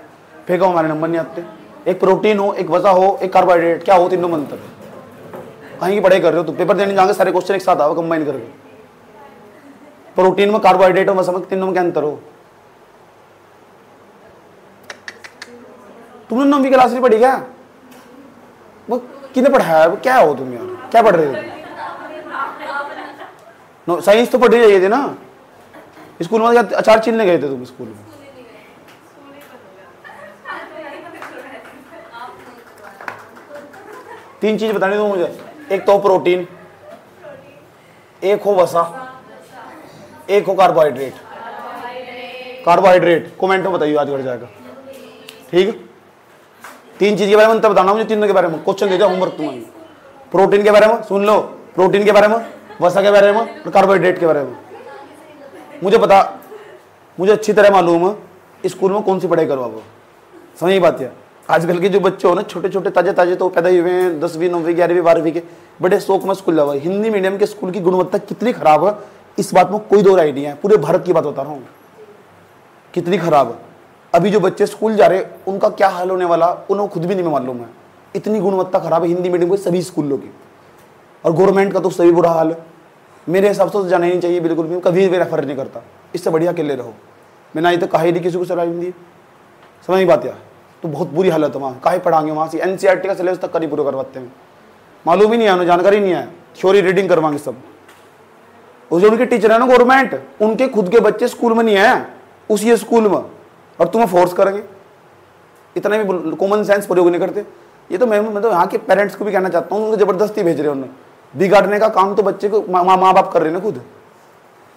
फेंको, हमारे नंबर नहीं आते। एक प्रोटीन हो, एक वसा हो, एक कार्बोहाइड्रेट, क्या हो तीनों में अंतर? कहीं की पढ़ाई कर रहे हो तुम? पेपर देने जाओगे सारे क्वेश्चन एक साथ आओ कंबाइन करके। प्रोटीन में, कार्बोहाइड्रेट में, वसा में, तीनों में क्या अंतर हो? तुमने 9वीं क्लास नहीं पढ़ी क्या? वो कितने पढ़ाया? क्या हो तुम यार, क्या पढ़ रहे थे? साइंस तो पढ़ रही थे ना स्कूल में, क्या अचार छीलने गए थे तुम स्कूल में? तीन चीज बतानी दो मुझे, एक तो प्रोटीन, एक हो वसा, एक हो कार्बोहाइड्रेट। कार्बोहाइड्रेट कमेंट में बताइए, आज घर जाएगा, ठीक? तीन चीज के बारे में अंतर बताना मुझे, तीनों के बारे में क्वेश्चन दे दिया होमवर्क तुम्हारी। प्रोटीन के बारे में सुन लो, प्रोटीन के बारे में, वसा के बारे में, और कार्बोहाइड्रेट के बारे में मुझे पता, मुझे अच्छी तरह मालूम है स्कूल में कौन सी पढ़ाई करवा वो, समझ बात है। आजकल के जो बच्चे हो ना, छोटे छोटे ताजे ताजे तो पैदा हुए हैं, 10वीं 9वीं 11वीं 12वीं के, बड़े शौक में स्कूल जावा। हिंदी मीडियम के स्कूल की गुणवत्ता कितनी खराब है, इस बात में कोई दो राय नहीं है। पूरे भारत की बात बता रहा हूँ, कितनी खराब है। अभी जो बच्चे स्कूल जा रहे उनका क्या हाल होने वाला उन्हें खुद भी नहीं मालूम है। इतनी गुणवत्ता खराब है हिंदी मीडियम के सभी स्कूलों की, और गवर्नमेंट का तो सभी बुरा हाल है। मेरे हिसाब से तो जाना ही नहीं चाहिए बिल्कुल भी, कभी भी रेफर नहीं करता। इससे बढ़िया अकेले रहो। मैंने अभी तक कहा ही नहीं किसी को सलाह दी, समझ नहीं बात यार। तो बहुत बुरी हालत है वहाँ, काहे पढ़ाएंगे वहाँ से? एनसीईआरटी का सिलेबस तक कभी पूरा करवाते हैं, मालूम ही नहीं है उन्हें, जानकारी नहीं है, थ्योरी रीडिंग करवाएंगे सब। और जो उनके टीचर है ना गवर्नमेंट, उनके खुद के बच्चे स्कूल में नहीं है, उसी स्कूल में, और तुम्हें फोर्स करेंगे। इतना भी कॉमन सेंस प्रयोग नहीं करते। ये तो मैं तो यहाँ के पेरेंट्स को भी कहना चाहता हूँ, उनको जबरदस्ती भेज रहे हैं, उन्हें बिगाड़ने का काम तो बच्चे को माँ बाप कर रहे हैं ना खुद।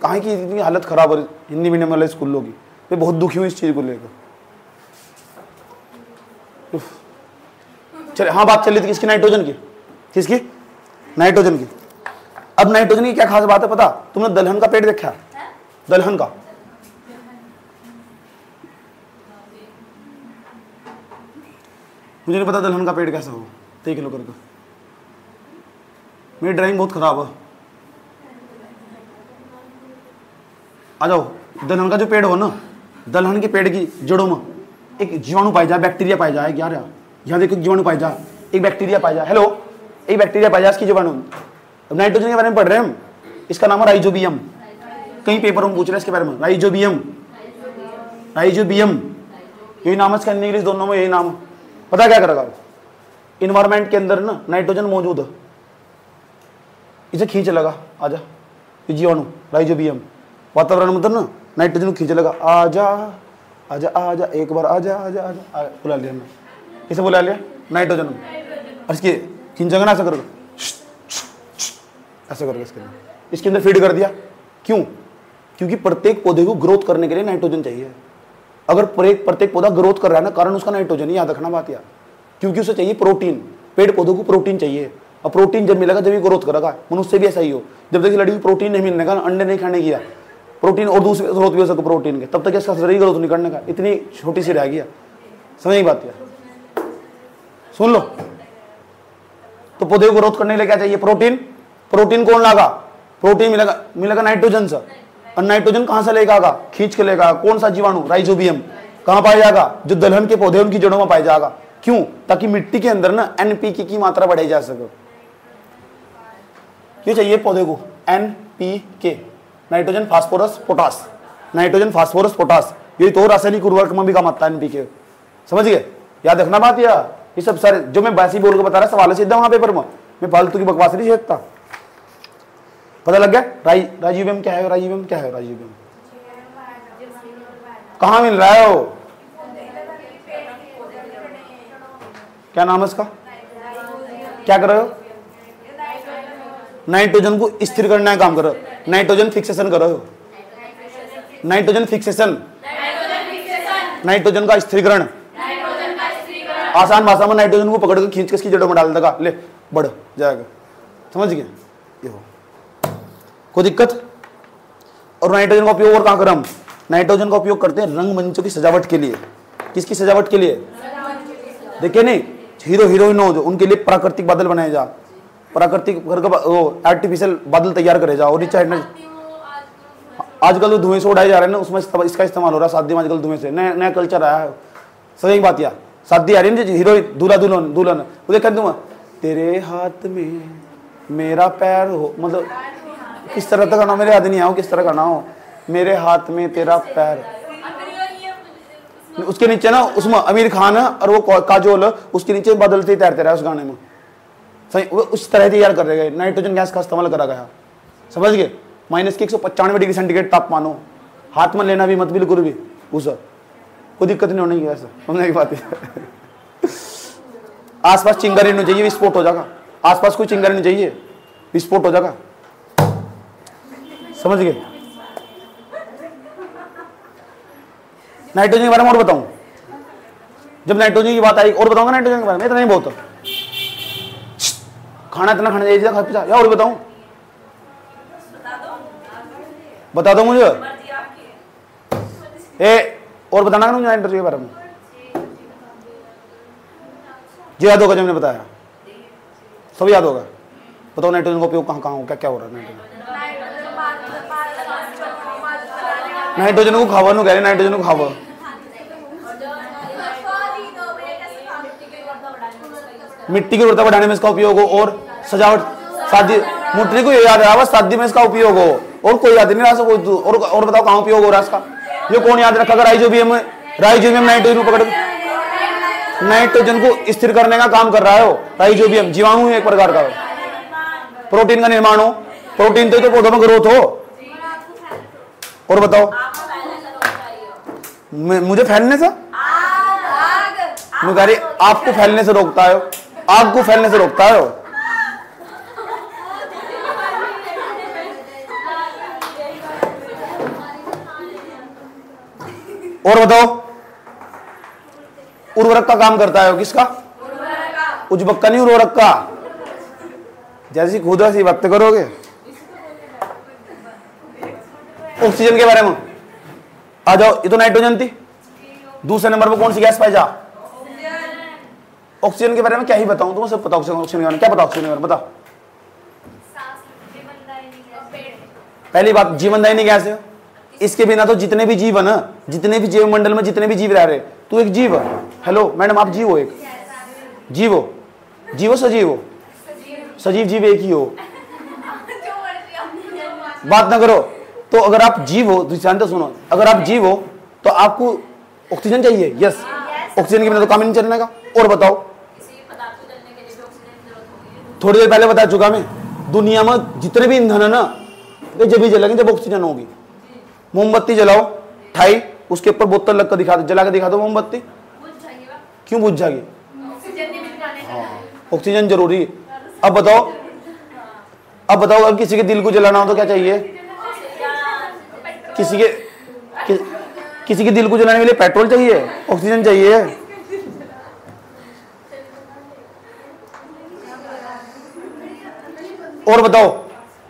कहाँ की इतनी हालत खराब हो रही हिंदी मीडियम वाले स्कूलों की। मैं बहुत दुखी हूँ इस चीज़ को लेकर। चले, हाँ बात चल रही थी किसकी? नाइट्रोजन की। किसकी? नाइट्रोजन की। अब नाइट्रोजन की क्या खास बात है पता? तुमने दलहन का पेड़ देखा? दलहन का मुझे नहीं पता दलहन का पेड़ कैसा हो, देख लो करके। मेरी ड्राइंग बहुत खराब है। आ जाओ, दलहन का जो पेड़ हो ना, दलहन के पेड़ की जड़ों में एक जीवाणु पाया जाए, बैक्टीरिया पाया जाए। यार यहाँ देखो, जीवाणु पाया जाए, एक बैक्टीरिया पाया जाए। हेलो, एक बैक्टीरिया पाया जाए, इसकी जीवाणु। अब नाइट्रोजन के बारे में पढ़ रहे हैं हम, इसका नाम है राइजोबियम। कई पेपर में पूछ रहे हैं इसके बारे में, राइजोबियम। राइजोबियम यही नाम है इसका, इंग्लिश दोनों में यही नाम है। पता क्या करेगा? इन्वायरमेंट के अंदर ना नाइट्रोजन मौजूद है, इसे खींच लगा, आजा, ये जीवाणु राइजोबियम। वातावरण में ना नाइट्रोजन को खींच लगा, आजा आजा आजा, एक बार आजा आजा आजा, बुला लिया मैं, किसे बुला लिया? नाइट्रोजन। और इसके खींचेगा ना ऐसा करोगे, ऐसा करके इसके अंदर फीड कर दिया। क्यों? क्योंकि प्रत्येक पौधे को ग्रोथ करने के लिए नाइट्रोजन चाहिए। अगर प्रत्येक पौधा ग्रोथ कर रहा है ना, कारण उसका नाइट्रोजन, याद रखना बात यार, क्योंकि उसे चाहिए प्रोटीन। पेड़ पौधों को प्रोटीन चाहिए, और प्रोटीन जब मिलेगा जब ये ग्रोथ करेगा। मनुष्य भी ऐसा ही हो, जब तक लड़की को प्रोटीन नहीं मिलने का, अंडे नहीं खाने की, प्रोटीन और दूसरे स्रोत भी हो सके प्रोटीन के, तब तक इसका शरीर ग्रोथ नहीं करने का। इतनी छोटी सी रह गया, समझ बात यार, सुन लो। तो पौधे को ग्रोथ करने के लिए क्या चाहिए? प्रोटीन। प्रोटीन कौन लागा? प्रोटीन मिलेगा नाइट्रोजन से। और नाइट्रोजन कहां से लेगा? खींच के लेगा। कौन सा जीवाणु? राइजोबियम। कहां पाया जाएगा? जो दलहन के पौधे उनकी जड़ों में पाया जाएगा। क्यों? ताकि मिट्टी के अंदर ना एनपीके की मात्रा बढ़ाई जा सके। क्यों चाहिए पौधे को? NPK, nitrogen phosphorus potash. Nitrogen phosphorus potash, ये तो रासायनिक उर्वरक में भी काम आता है एनपीके, समझ गए? याद रखना बात यार, ये सब सारे जो मैं वैसे ही बोल के बता रहा, सवाल सीधा वहां पेपर में, मैं फालतू की बकवास नहीं छेड़ता। पता लग गया? राइजोबियम क्या है? राइजोबियम क्या है? राइजोबियम कहां मिल रहा है? वो क्या नाम है इसका? क्या कर रहे हो? नाइट्रोजन को स्थिर करने का काम करो, नाइट्रोजन फिक्सेशन करो। नाइट्रोजन फिक्सेशन, नाइट्रोजन का स्थिरीकरण। आसान भाषा में नाइट्रोजन को पकड़ के खींच के इसकी जड़ों में डाल देगा, ले बढ़ जाएगा, समझ गए? ये हो कोई दिक्कत? और नाइट्रोजन का उपयोग और कहां करें? नाइट्रोजन का उपयोग करते हैं रंगमंचों की सजावट के लिए। किसकी सजावट के लिए? देखिए नहीं, हीरो हीरोइन हो जो, उनके लिए प्राकृतिक बादल बनाए जा, प्राकृतिक घर का वो आर्टिफिशियल बादल तैयार करे जा। और नीचे आजकल तो धुएं से उड़ाए जा रहे हैं ना, उसमें इसका इस्तेमाल हो रहा है। शादी में आजकल धुएं से नया कल्चर आया है। सही बात यार, शादी आ रही है ना, हीरो दूल्हा दुल्हन वो देख दूंगा, तेरे हाथ में मेरा पैर हो, मतलब किस तरह का गाना, मेरे याद नहीं आओ किस तरह का गाना हो, मेरे हाथ में तेरा पैर। उसके नीचे ना उसमें आमिर खान है और वो काजोल, उसके नीचे बदलते ही तैरते रहा उस गाने में। सही, वो उस तरह तैयार कर रहे गए, नाइट्रोजन गैस का इस्तेमाल करा गया, समझ गए? माइनस के 195 डिग्री सेंटीग्रेड तापमान हो, हाथ में लेना भी मत बिल्कुल भी, उस कोई दिक्कत नहीं होनी है, ऐसा समझने की बात है। आसपास चिंगारी नहीं चाहिए, विस्फोट हो जाएगा। आसपास कोई चिंगारी नहीं चाहिए, विस्फोट हो जाएगा, समझ गए? नाइट्रोजन के बारे में और बताऊं? जब नाइट्रोजन की बात आई और बताऊंगा नाइट्रोजन के बारे में, इतना नहीं बहुत खाना इतना खाना चाहिए खा पीता, या और बताऊं? बता दो मुझे, और बताना मुझे नाइट्रोजन के बारे में जो याद होगा, जो मैंने बताया सब याद होगा। बताओ नाइट्रोजन का उपयोग कहाँ कहाँ हो, क्या क्या हो रहा है? नाइट्रोजन को खावा, कह रहे नाइट्रोजन को खावा। मिट्टी की उर्वरता बढ़ाने में इसका उपयोग हो, और सजावट, शादी मुट्ठी को याद रहा, बस शादी में इसका उपयोग हो, और कोई याद नहीं रहा। कोई और बताओ कहाँ उपयोग हो रहा है इसका? ये कौन याद रखा? राइजोबियम नाइट्रोजन को पकड़, नाइट्रोजन को स्थिर करने का काम कर रहा है। राइजोबियम जीवाणु एक प्रकार का, प्रोटीन का निर्माण हो, प्रोटीन तो पौधों में ग्रोथ हो। और बताओ मुझे फैलने से, मैं आपको फैलने से रोकता है, आपको फैलने से रोकता है। और बताओ उर्वरक का काम करता है, किसका? उज्बक का नहीं, उर्वरक का। जैसी खुद ऐसी बात करोगे। ऑक्सीजन के बारे में आ जाओ, ये तो नाइट्रोजन थी। दूसरे नंबर पर कौन सी गैस पाई जा? ऑक्सीजन के बारे में क्या ही बताऊं, तुम्हें सब पता। ऑक्सीजन के बारे में क्या पता? ऑक्सीजन के बारे में बता। पहली बात, जीवनदायिनी गैस है। इसके बिना तो जितने भी जीव है ना, जितने भी जीव मंडल में जितने भी जीव रह रहे, तू एक जीव है। हेलो मैडम, आप जीव हो, एक जीव हो, जीवो सजीव हो, सजीव जीव एक ही हो, बात ना करो। तो अगर आप जीव हो, तो सुनो, अगर आप जीव हो तो आपको ऑक्सीजन चाहिए। यस, ऑक्सीजन के बिना तो काम नहीं चलने का। और बताओ, थोड़ी देर पहले बता चुका मैं, दुनिया में जितने भी ईंधन है ना, वे जब भी जलेंगे जब ऑक्सीजन होगी। मोमबत्ती जलाओ, ठाई, उसके ऊपर बोतल लग कर दिखा दो, जला के दिखा दो मोमबत्ती, क्यों बुझ जाएगी? ऑक्सीजन जरूरी है। अब बताओ अगर किसी के दिल को जलाना हो तो क्या चाहिए? किसी के दिल को जलाने के लिए पेट्रोल चाहिए, ऑक्सीजन चाहिए। और बताओ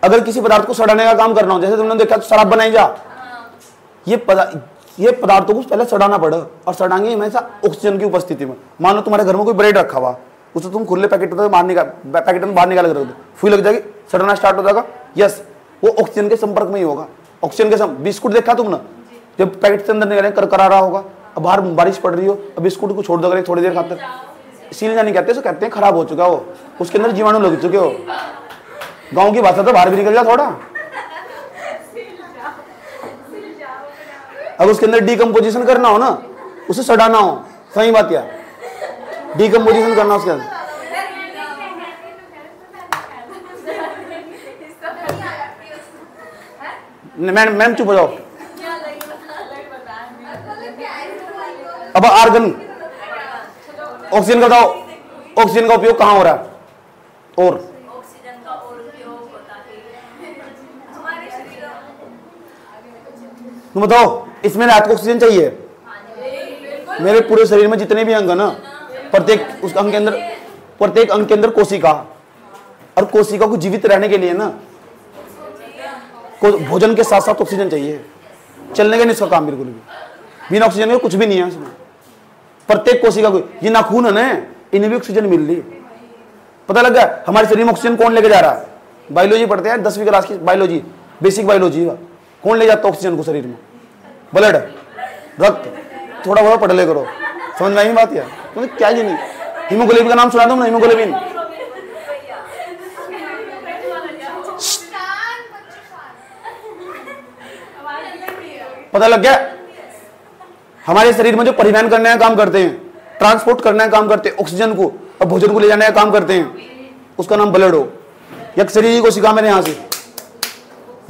अगर किसी पदार्थ को सड़ाने का काम करना हो, जैसे तुमने देखा शराब बनाई जा, ये पदार्थों को पहले सड़ाना पड़े, और सड़ाएंगे हमेशा ऑक्सीजन की उपस्थिति में। मान लो तुम्हारे घर में कोई ब्रेड रखा हुआ, उसे तुम खुले पैकेट में बाहर निकाल कर रख दो, फूल लग जाएगी, सड़ना स्टार्ट हो जाएगा। यस, वो ऑक्सीजन के संपर्क में ही होगा। ऑक्सीजन के बिस्कुट देखा तुमने, जब पैकेट से अंदर निकाले करकरा रहा होगा, अब बाहर बारिश पड़ रही हो, अब बिस्कुट को छोड़ दोगे थोड़ी देर खाते, सील जाने कहते हैं, कहते हैं खराब हो चुका हो, उसके अंदर जीवाणु लग चुके हो। गांव की भाषा तो बाहर भी निकल जा थोड़ा। अब उसके अंदर डिकम्पोजिशन करना हो ना, उसे सड़ाना हो, सही बात क्या, डिकम्पोजिशन करना उसके अंदर। मैम चुप हो जाओ। अब आर्गन, ऑक्सीजन का बताओ, ऑक्सीजन का उपयोग कहां हो रहा है? और ऑक्सीजन का और उपयोग होता है हमारे शरीर। तुम बताओ, इसमें रात को ऑक्सीजन चाहिए। मेरे पूरे शरीर में जितने भी अंग है ना, प्रत्येक उस अंग के अंदर, प्रत्येक अंग के अंदर कोशिका, और कोशिका को जीवित रहने के लिए ना भोजन के साथ साथ ऑक्सीजन चाहिए, चलने का नहीं इसका काम बिल्कुल भी। बिना ऑक्सीजन के कुछ भी नहीं है इसमें। प्रत्येक कोशिका को, ये नाखून है ना, इन्हें भी ऑक्सीजन मिल रही। पता लग गया हमारे शरीर में ऑक्सीजन कौन लेके जा रहा है? बायोलॉजी पढ़ते हैं 10वीं क्लास की बायोलॉजी, बेसिक बायोलॉजी। कौन ले जाता है ऑक्सीजन को शरीर में? ब्लड, रक्त, थोड़ा बहुत पढ़ ले करो, समझ में आई बात यार? मतलब क्या ये नहीं, हीमोग्लोबिन का नाम सुना दो ना, हीमोग्लोबिन। पता लग गया हमारे शरीर में जो परिवहन करने का काम करते हैं, ट्रांसपोर्ट करने का काम करते हैं ऑक्सीजन को और भोजन को ले जाने का काम करते हैं, उसका नाम ब्लड हो। या शरीर की कोशिका में यहां से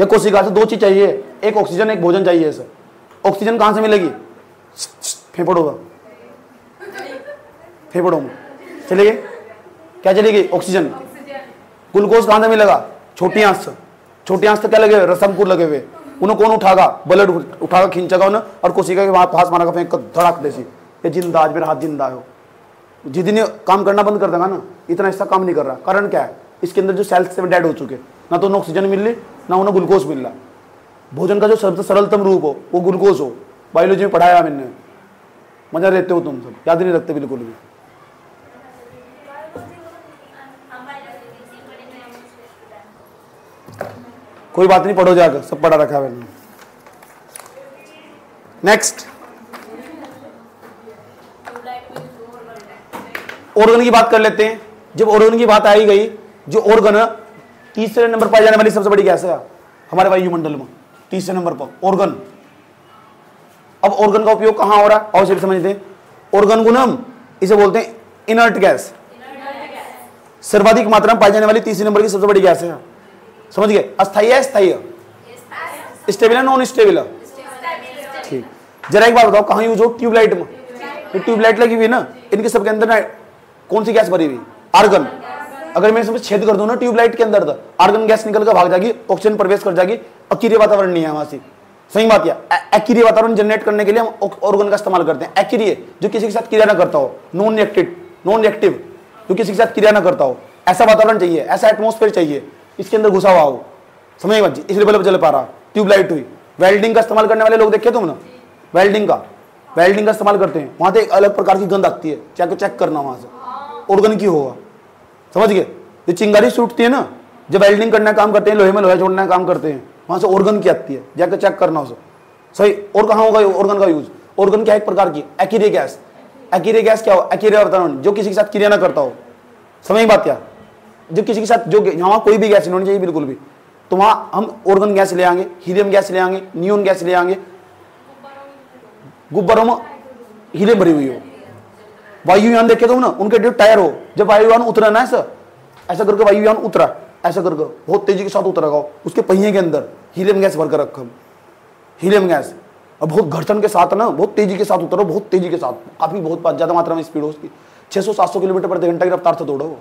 या कोशिका से दो चीज चाहिए, एक ऑक्सीजन एक भोजन चाहिए। सर ऑक्सीजन कहां से मिलेगी? फेफड़ों का, फेफड़ों में चलेगी। क्या चलेगी? ऑक्सीजन। ग्लूकोज कहां से मिलेगा? छोटी आंच से। छोटी आंच से क्या लगे? रसमपुर लगे हुए, उन्हें कौन उठागा? ब्लड उठाकर खींचेगा उन्हें और कोशिका के वहां पास मारा फेंक कर धड़ाक देसी, ये जिंदा, आज मेरा हाथ जिंदा हो। जितने काम करना बंद कर देगा ना, इतना हिस्सा काम नहीं कर रहा। कारण क्या है? इसके अंदर जो सेल्स से डेड हो चुके, ना तो उन्हें ऑक्सीजन मिल रही, ना उन्हें ग्लूकोज मिल रहा। भोजन का जो सबसे सरलतम रूप हो वो ग्लूकोज हो। बायोलॉजी में पढ़ाया मैंने, मजा लेते हो तुम सब, याद नहीं रखते बिल्कुल भी। कोई बात नहीं, पढ़ो जाकर, सब पढ़ा रखा है मैंने। नेक्स्ट, ऑर्गन की बात कर लेते हैं। जब ऑर्गन की बात आई गई, जो ऑर्गन तीसरे नंबर पर जाने वाली सबसे बड़ी गैस है हमारे वायुमंडल में, तीसरे नंबर पर ऑर्गन। अब ऑर्गन का उपयोग कहां हो रहा है? और समझते हैं ऑर्गन को हम इसे बोलते हैं इनर्ट गैस। सर्वाधिक मात्रा में पाई जाने वाली तीसरे नंबर की सबसे बड़ी गैस है। समझ गए? अस्थायी है, स्थायी है, स्टेबल है, नॉन स्टेबल है? ठीक। जरा एक बात बताओ, कहां यूज हो? ट्यूबलाइट में। ये ट्यूबलाइट लगी हुई ना, इनके सबके अंदर ना कौन सी गैस भरी हुई? आर्गन। अगर मैं इसमें छेद कर दूं ना ट्यूबलाइट के अंदर, तो आर्गन गैस निकल कर भाग जाएगी, ऑक्सीजन प्रवेश कर जाएगी, अकीरिय वातावरण नहीं है वहां से। सही बात है। अकीरिय वातावरण जनरेट करने के लिए हम ऑर्गन का इस्तेमाल करते हैं। अकीरिय जो किसी के साथ क्रिया ना करता हो, नॉन रिएक्टिव जो किसी के साथ क्रिया ना करता हो, ऐसा वातावरण चाहिए, ऐसा एटमॉस्फेयर चाहिए, इसके अंदर घुसा हुआ हो। समझ बात जी? इसलिए बल्ब जल पा रहा। ट्यूबलाइट हुई। वेल्डिंग का इस्तेमाल करने वाले लोग देखे तुम ना, वेल्डिंग का इस्तेमाल करते हैं, वहां से एक अलग प्रकार की गंध आती है, चेक करना वहां से ऑर्गन की होगा। समझ गए? जो चिंगारी छूटती है ना, जब वेल्डिंग करने का काम करते हैं, लोहे में लोहा जोड़ने का काम करते हैं, वहां से ऑर्गन की आती है, जाकर चेक करना उसे। सही। और कहां होगा ऑर्गन का यूज? ऑर्गन क्या है? एक प्रकार की अकीरिय गैस। अकीरिय गैस क्या हो? अकीरिय वातावरण जो किसी के साथ क्रिया ना करता हो। समझ बात क्या? जो किसी के साथ, जो यहाँ कोई भी गैस नहीं होनी चाहिए बिल्कुल भी, तो वहां हम ऑर्गन गैस ले आएंगे, हीलियम गैस ले आएंगे, नियोन गैस ले आएंगे। गुब्बारों में हीलियम भरी हुई हो। वायुयान देखे तो ना, उनके जो टायर हो, जब वायुयान उतरा ना, ऐसा करके वायुयान उतरा, ऐसा करके बहुत तेजी के साथ उतरा, उसके पहिए के अंदर हीलियम गैस भरकर रखा। Helium gas. और बहुत घर्षण के साथ ना, बहुत तेजी के साथ उतरो, बहुत तेजी के साथ, काफी बहुत ज्यादा मात्रा में स्पीड हो उसकी। 600-700 किलोमीटर प्रति घंटा की रफ्तार से दौड़ो वो।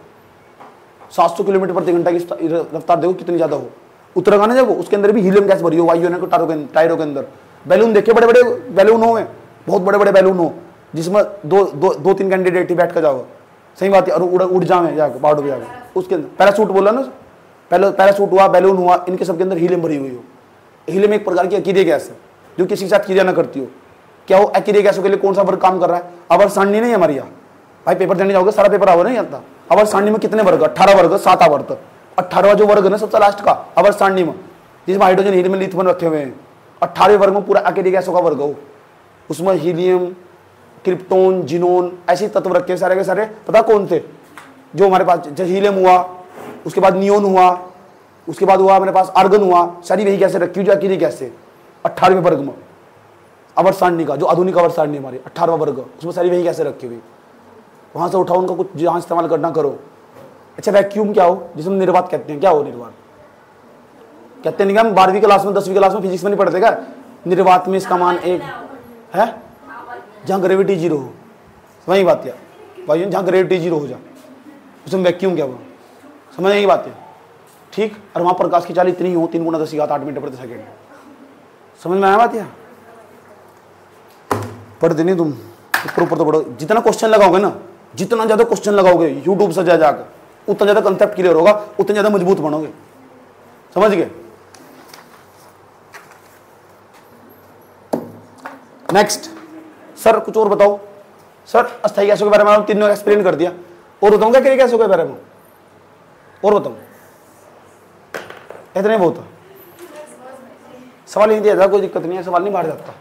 700 किलोमीटर प्रति घंटा की रफ्तार देखो कितनी ज्यादा हो। उतरेगा ना जब वो, उसके अंदर भी हीलियम गैस भरी हो वायु ने टायरों के अंदर। बैलून देखे, बड़े बड़े बैलून हो, बहुत बड़े बड़े बैलून हो, जिसमें दो तीन कैंडिडेट ही बैठ कर जाओ, सही बात है, और उड़ जाए जाकर पहाड़ों पे जाकर। उसके अंदर पैराशूट बोला ना, पहले पैराशूट हुआ, बैलून हुआ, इनके सबके अंदर हीलियम भरी हुई हो। हीलियम एक प्रकार की अकीदे गैस है जो किसी के साथ क्रिया ना करती हो। क्या हो अकीदे गैसों के लिए कौन सा वर्ग काम कर रहा है? अवर सारणी नहीं हमारी यहाँ भाई, पेपर देने जाओगे सारा पेपर आवर नहीं आता। अवर सारणी में कितने वर्ग? 18 वर्ग, 7 आवर्त। 18वां जो वर्ग है ना सबसे लास्ट का अवर सारणी में, जिसमें हाइड्रोजन हीलियम लिथियम रखे हुए हैं, 18वें वर्ग में पूरा अकेले गैसों का वर्ग हो। उसमें हीलियम, क्रिप्टोन, जिनोन ऐसे तत्व रखे सारे के सारे। पता कौन थे जो हमारे पास? जैसे हीलियम हुआ, उसके बाद नियोन हुआ, उसके बाद हुआ हमारे पास आर्गन हुआ, सारी वही गैसें रखी हुई जो अकेली गैस है 18वें वर्ग में। अवर सारणी का जो आधुनिक अवर सारणी हमारी 18वां वर्ग, उसमें सारी वही गैसें रखी हुई। वहां से उठाओ, उनका कुछ जहां इस्तेमाल करना करो। अच्छा वैक्यूम क्या हो? जिसमें निर्वात कहते हैं। क्या हो निर्वात? कहते हैं हम 12वीं क्लास में 10वीं क्लास में फिजिक्स में नहीं पढ़ते क्या? निर्वात में इसका मान एक है जहां ग्रेविटी जीरो हो, वही बात है भाई, जहां ग्रेविटी जीरो हो जाए उसमें वैक्यूम क्या हुआ? समझ यही बात है, ठीक। और वहां प्रकाश की चाल इतनी हो 3 × 10⁸ मीटर प्रति सेकेंड। समझ में आया बात? या पढ़ते नहीं तुम, ऊपर तो पढ़ो। जितना क्वेश्चन लगाओगे ना, जितना ज्यादा क्वेश्चन लगाओगे यूट्यूब से जाकर, उतना ज्यादा कंसेप्ट क्लियर होगा, उतना ज्यादा मजबूत बनोगे। समझ गए? नेक्स्ट सर कुछ और बताओ। सर अस्थायी गैसों के बारे में हम तीनों एक्सप्लेन कर दिया, और बताऊंगा क्या गैसों के बारे में? और बताऊं? इतने बहुत सवाल नहीं दिया था, कोई दिक्कत नहीं है, सवाल नहीं बाहर जाता।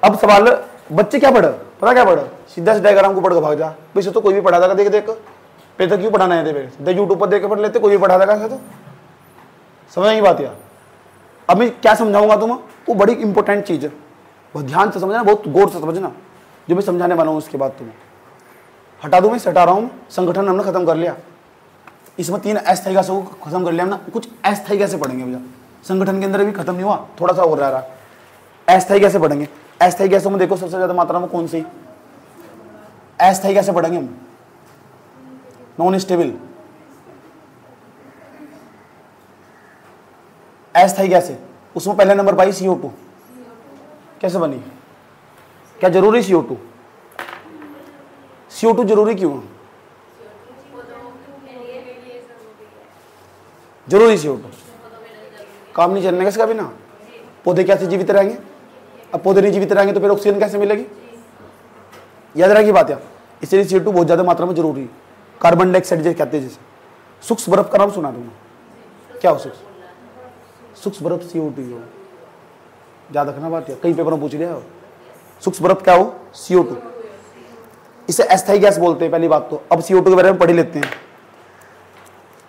अब सवाल बच्चे क्या पढ़े? पता क्या पढ़े? सीधा सीधा डायग्राम को पढ़ के भाग जा। वैसे तो कोई भी पढ़ा देगा, देख देख पे तो क्यों पढ़ाना है? सीधा यूट्यूब पर देख के पढ़ लेते, कोई भी पढ़ा देगा ऐसे तो। समझ नहीं बात यार। अब मैं क्या समझाऊंगा तुम्हें, वो बड़ी इंपॉर्टेंट चीज है, बहुत ध्यान से समझना, बहुत गौर से समझना जो मैं समझाने वाला हूँ। उसके बाद तुम्हें हटा दूं, मैं हटा रहा हूँ। संगठन हमने खत्म कर लिया, इसमें 3 अस्थायी गैसों को खत्म कर लिया हमने। कुछ अस्थायी गैसें पढ़ेंगे भैया, संगठन के अंदर भी खत्म नहीं हुआ, थोड़ा सा और रह रहा। अस्थायी गैसें पढ़ेंगे। अस्थायी गैसों में देखो सबसे ज्यादा मात्रा में कौन सी अस्थायी गैसें पढ़ेंगे हम? नॉन स्टेबल अस्थायी गैसें, उसमें पहले नंबर पाई CO2। कैसे बनी? क्या जरूरी CO2? CO2 जरूरी क्यों है? जरूरी CO2 काम नहीं चलने का इसका भी ना। पौधे कैसे जीवित रहेंगे? अब पौधे नहीं जीवित रहेंगे तो फिर ऑक्सीजन कैसे मिलेगी? याद रखिए बात यार। इसलिए CO2 बहुत ज्यादा मात्रा में जरूरी है। कार्बन डाइऑक्साइड जैसे कहते हैं, जैसे सूक्ष्म बर्फ का नाम सुना तुमने? क्या हो सूक्ष्म बर्फ? CO2 हो। याद रखना बात यार, कई पेपर में पूछ लिया। सूक्ष्म बर्फ क्या हो? CO2। इसे अस्थायी गैस बोलते हैं, पहली बात तो। अब CO2 के बारे में पढ़ ही लेते हैं।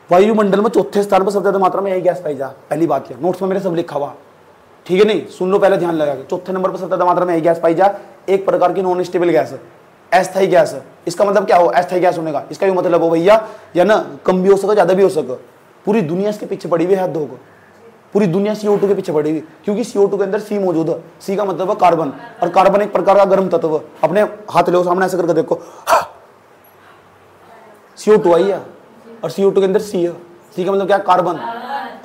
वायुमंडल में चौथे स्थान पर सबसे ज्यादा मात्रा में यही गैस पाई जा, पहली बात है। नोट्स में मेरे सब लिखा हुआ, ठीक है? नहीं सुन लो पहले, ध्यान लगा के। चौथे नंबर पर सबसे ज्यादा मात्रा में यही गैस पाई जा, एक प्रकार की नॉन स्टेबल गैस है, अस्थायी गैस है। इसका मतलब क्या हो अस्थायी गैस होने का? इसका भी मतलब हो भैया या ना, कम भी हो सके ज्यादा भी हो सके। पूरी दुनिया इसके पीछे पड़ी हुई है, हद होगा। पूरी दुनिया CO2 के पीछे पड़ी हुई, क्योंकि CO2 के अंदर C मौजूद है। C का मतलब है कार्बन, और कार्बन एक प्रकार का गर्म तत्व। अपने हाथ ले सामने ऐसे करके देखो, CO2 आई है, और CO2 के अंदर C है। C का मतलब क्या? कार्बन।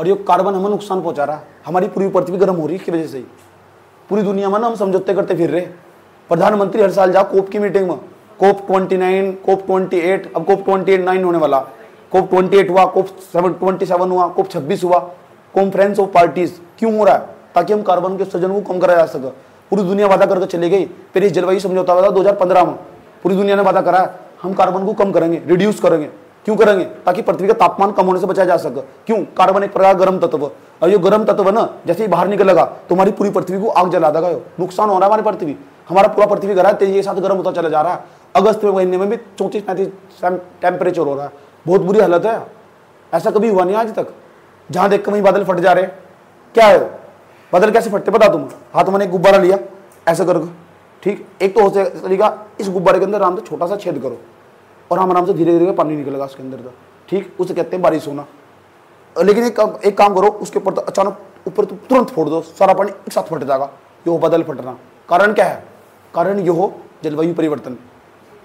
और ये कार्बन हमें नुकसान पहुंचा रहा है, हमारी पूरी पृथ्वी गर्म हो रही है इसकी वजह से ही। पूरी दुनिया में ना हम समझौते करते फिर रहे। प्रधानमंत्री हर साल जाओ कोप की मीटिंग में, COP 29, COP 28, अब COP 29 होने वाला। COP 28 हुआ, COP 27 हुआ, COP 26 हुआ, कॉन्फ्रेंस ऑफ पार्टीज। क्यों हो रहा है? ताकि हम कार्बन के उत्सर्जन को कम करा जा सके। पूरी दुनिया वादा करके चली गई, फिर इस जलवायु समझौता हुआ था 2015 में। पूरी दुनिया ने वादा करा हम कार्बन को कम करेंगे, रिड्यूस करेंगे। क्यों करेंगे? ताकि पृथ्वी का तापमान कम होने से बचाया जा सके। क्यों? कार्बन एक प्रकार गर्म तत्व, और ये गर्म तत्व ना जैसे ही बाहर निकलेगा तो हमारी पूरी पृथ्वी को आग जला देगा। नुकसान हो रहा है हमारी पृथ्वी, हमारा पूरा पृथ्वी घर है तेजी के साथ गर्म होता चला जा रहा है। अगस्त महीने में भी 34-35 टेम्परेचर हो रहा है, बहुत बुरी हालत है। ऐसा कभी हुआ नहीं आज तक। जहां देख वहीं बादल फट जा रहे। क्या है बादल कैसे फटते पता तुम्हें? हाथ मैंने एक गुब्बारा लिया ऐसा करके, ठीक। एक तो हो तरीका, इस गुब्बारे के अंदर आराम से छोटा सा छेद करो और आराम से धीरे धीरे पानी निकलेगा उसके अंदर, ठीक। उसे कहते हैं बारिश होना। लेकिन एक काम करो, उसके ऊपर तो अचानक ऊपर तो तुरंत फोड़ दो, सारा पानी एक साथ फट जाएगा। ये हो बादल फटना। कारण क्या है? कारण ये हो जलवायु परिवर्तन,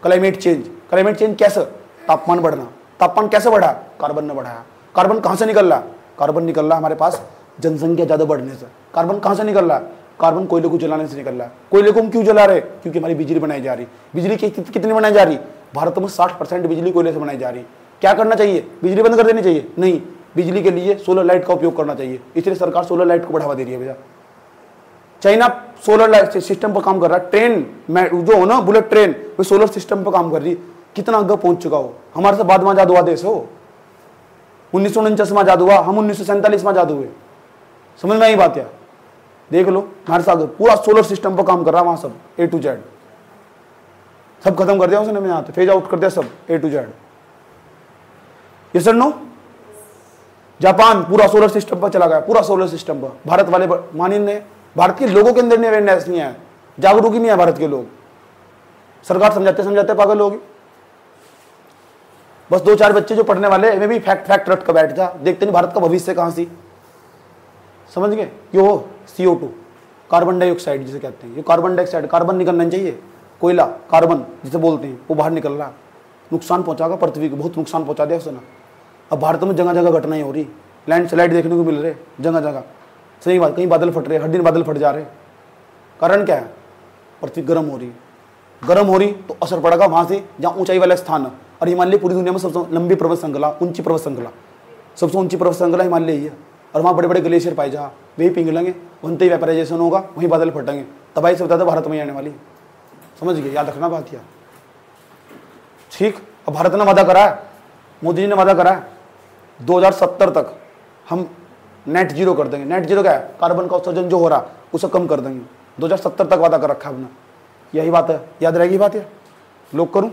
क्लाइमेट चेंज। क्लाइमेट चेंज कैसे? तापमान बढ़ना। तापमान कैसे बढ़ा? कार्बन ने बढ़ाया। कार्बन कहाँ से निकल रहा है? कार्बन निकल रहा है हमारे पास जनसंख्या ज्यादा बढ़ने से। कार्बन कहाँ से निकल रहा है? कार्बन कोयले को जलाने से निकल रहा है। कोयले को हम क्यों जला रहे? क्योंकि हमारी बिजली बनाई जा रही। बिजली कितनी बनाई जा रही? भारत में 60% बिजली कोयले से बनाई जा रही। क्या करना चाहिए? बिजली बंद कर देनी चाहिए? नहीं, बिजली के लिए सोलर लाइट का उपयोग करना चाहिए। इसलिए सरकार सोलर लाइट को बढ़ावा दे रही है भैया। चाइना सोलर लाइट सिस्टम पर काम कर रहा है। ट्रेन जो हो ना, बुलेट ट्रेन, वो सोलर सिस्टम पर काम कर रही। कितना आगे पहुंच चुका हो। हमारे से बाद में आजाद हुआ देश हो, 1949 में आजाद हुआ, हम 1947 में आजाद हुए। समझ में आई बात? है देख लो, हमारे साथ पूरा सोलर सिस्टम पर काम कर रहा है वहां सब, A to Z सब खत्म कर दिया उसने। में यहाँ फेज आउट कर दिया सब, A to Z। ये सर नो, जापान पूरा सोलर सिस्टम पर चला गया, पूरा सोलर सिस्टम पर। भारत वाले मानी नहीं, भारत के लोगों के अंदर नहीं अवेयरनेस नहीं है, जागरूक ही नहीं है भारत के लोग। सरकार समझाते समझाते पागल होगी। बस 2-4 बच्चे जो पढ़ने वाले में भी फैक्ट रट कर बैठ जा, देखते नहीं भारत का भविष्य कहां सी। समझ गए? ये हो CO2 कार्बन डाइऑक्साइड जिसे कहते हैं। ये कार्बन डाइऑक्साइड, कार्बन निकलना चाहिए, कोयला कार्बन जिसे बोलते हैं, वो बाहर निकल रहा है, नुकसान पहुंचागा पृथ्वी को, बहुत नुकसान पहुंचा दिया उसने। अब भारत में जगह जगह घटनाएं हो रही, लैंडस्लाइड देखने को मिल रहे जगह जगह। सही बात, कहीं बादल फट रहे, हर दिन बादल फट जा रहे। कारण क्या है? पृथ्वी गर्म हो रही। गर्म हो रही तो असर पड़ेगा वहां से जहाँ ऊंचाई वाला स्थान है। और हिमालय पूरी दुनिया में सबसे लंबी पर्वत श्रृंखला, ऊंची पर्वत श्रृंखला, सबसे ऊंची पर्वत श्रृंखला हिमालय ही है। और वहाँ बड़े बड़े ग्लेशियर पाए जा, वही पिघलेंगे, वहीं वेपराइजेशन होगा, वहीं बादल फटेंगे, तबाही से ज्यादा भारत में आने वाली। समझ गए? याद रखना बात। यार ठीक। अब भारत ने वादा करा है, मोदी जी ने वादा करा है 2070 तक हम नेट जीरो कर देंगे। नेट जीरो क्या है? कार्बन का उत्सर्जन जो हो रहा उसे कम कर देंगे। 2070 तक वादा कर रखा है हमने। यही बात है, याद रहेगी बात। है लोग करूं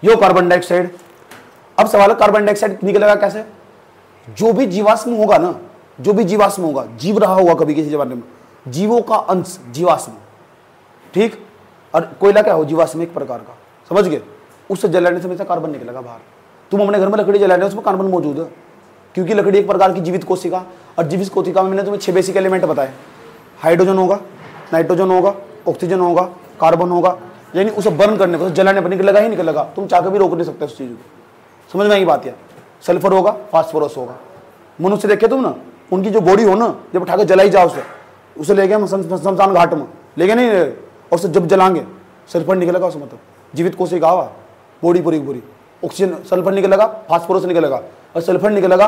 यो कार्बन डाइऑक्साइड। अब सवाल है कार्बन डाइऑक्साइड निकलेगा कैसे? जो भी जीवाश्म होगा ना, जो भी जीवाश्म होगा, जीव रहा होगा कभी किसी जमाने में, जीवों का अंश जीवाश्म, ठीक। और कोयला क्या हो? जीवाश्म एक प्रकार का, समझ गए? उससे जलाने से हमेशा कार्बन निकलेगा बाहर। तुम अपने घर में लकड़ी जला रहे हो, उसमें कार्बन मौजूद है, क्योंकि लकड़ी एक प्रकार की जीवित कोशिका। और जीवित कोशिका में मैंने तुम्हें 6 बेसिक एलिमेंट बताए। हाइड्रोजन होगा, नाइट्रोजन होगा, ऑक्सीजन होगा, कार्बन होगा। यानी उसे बर्न करने पर, जलाने पर निकलेगा ही निकलेगा, तुम चाह के भी रोक नहीं सकते उस चीज को। समझ में आई बात? यार सल्फर होगा, फास्फोरस होगा। मनुष्य देखे तुम ना, उनकी जो बॉडी हो ना, जब उठा के जलाई जाओ उसे ले गए शमशान घाट में, ले गए नहीं, और उसे जब जलाएंगे सल्फर निकलेगा उसमें, मतलब जीवित कोशिका हुआ, बॉडी पूरी पूरी। ऑक्सीजन, सल्फर निकलेगा, फास्फोरस निकलेगा, और सल्फर निकलेगा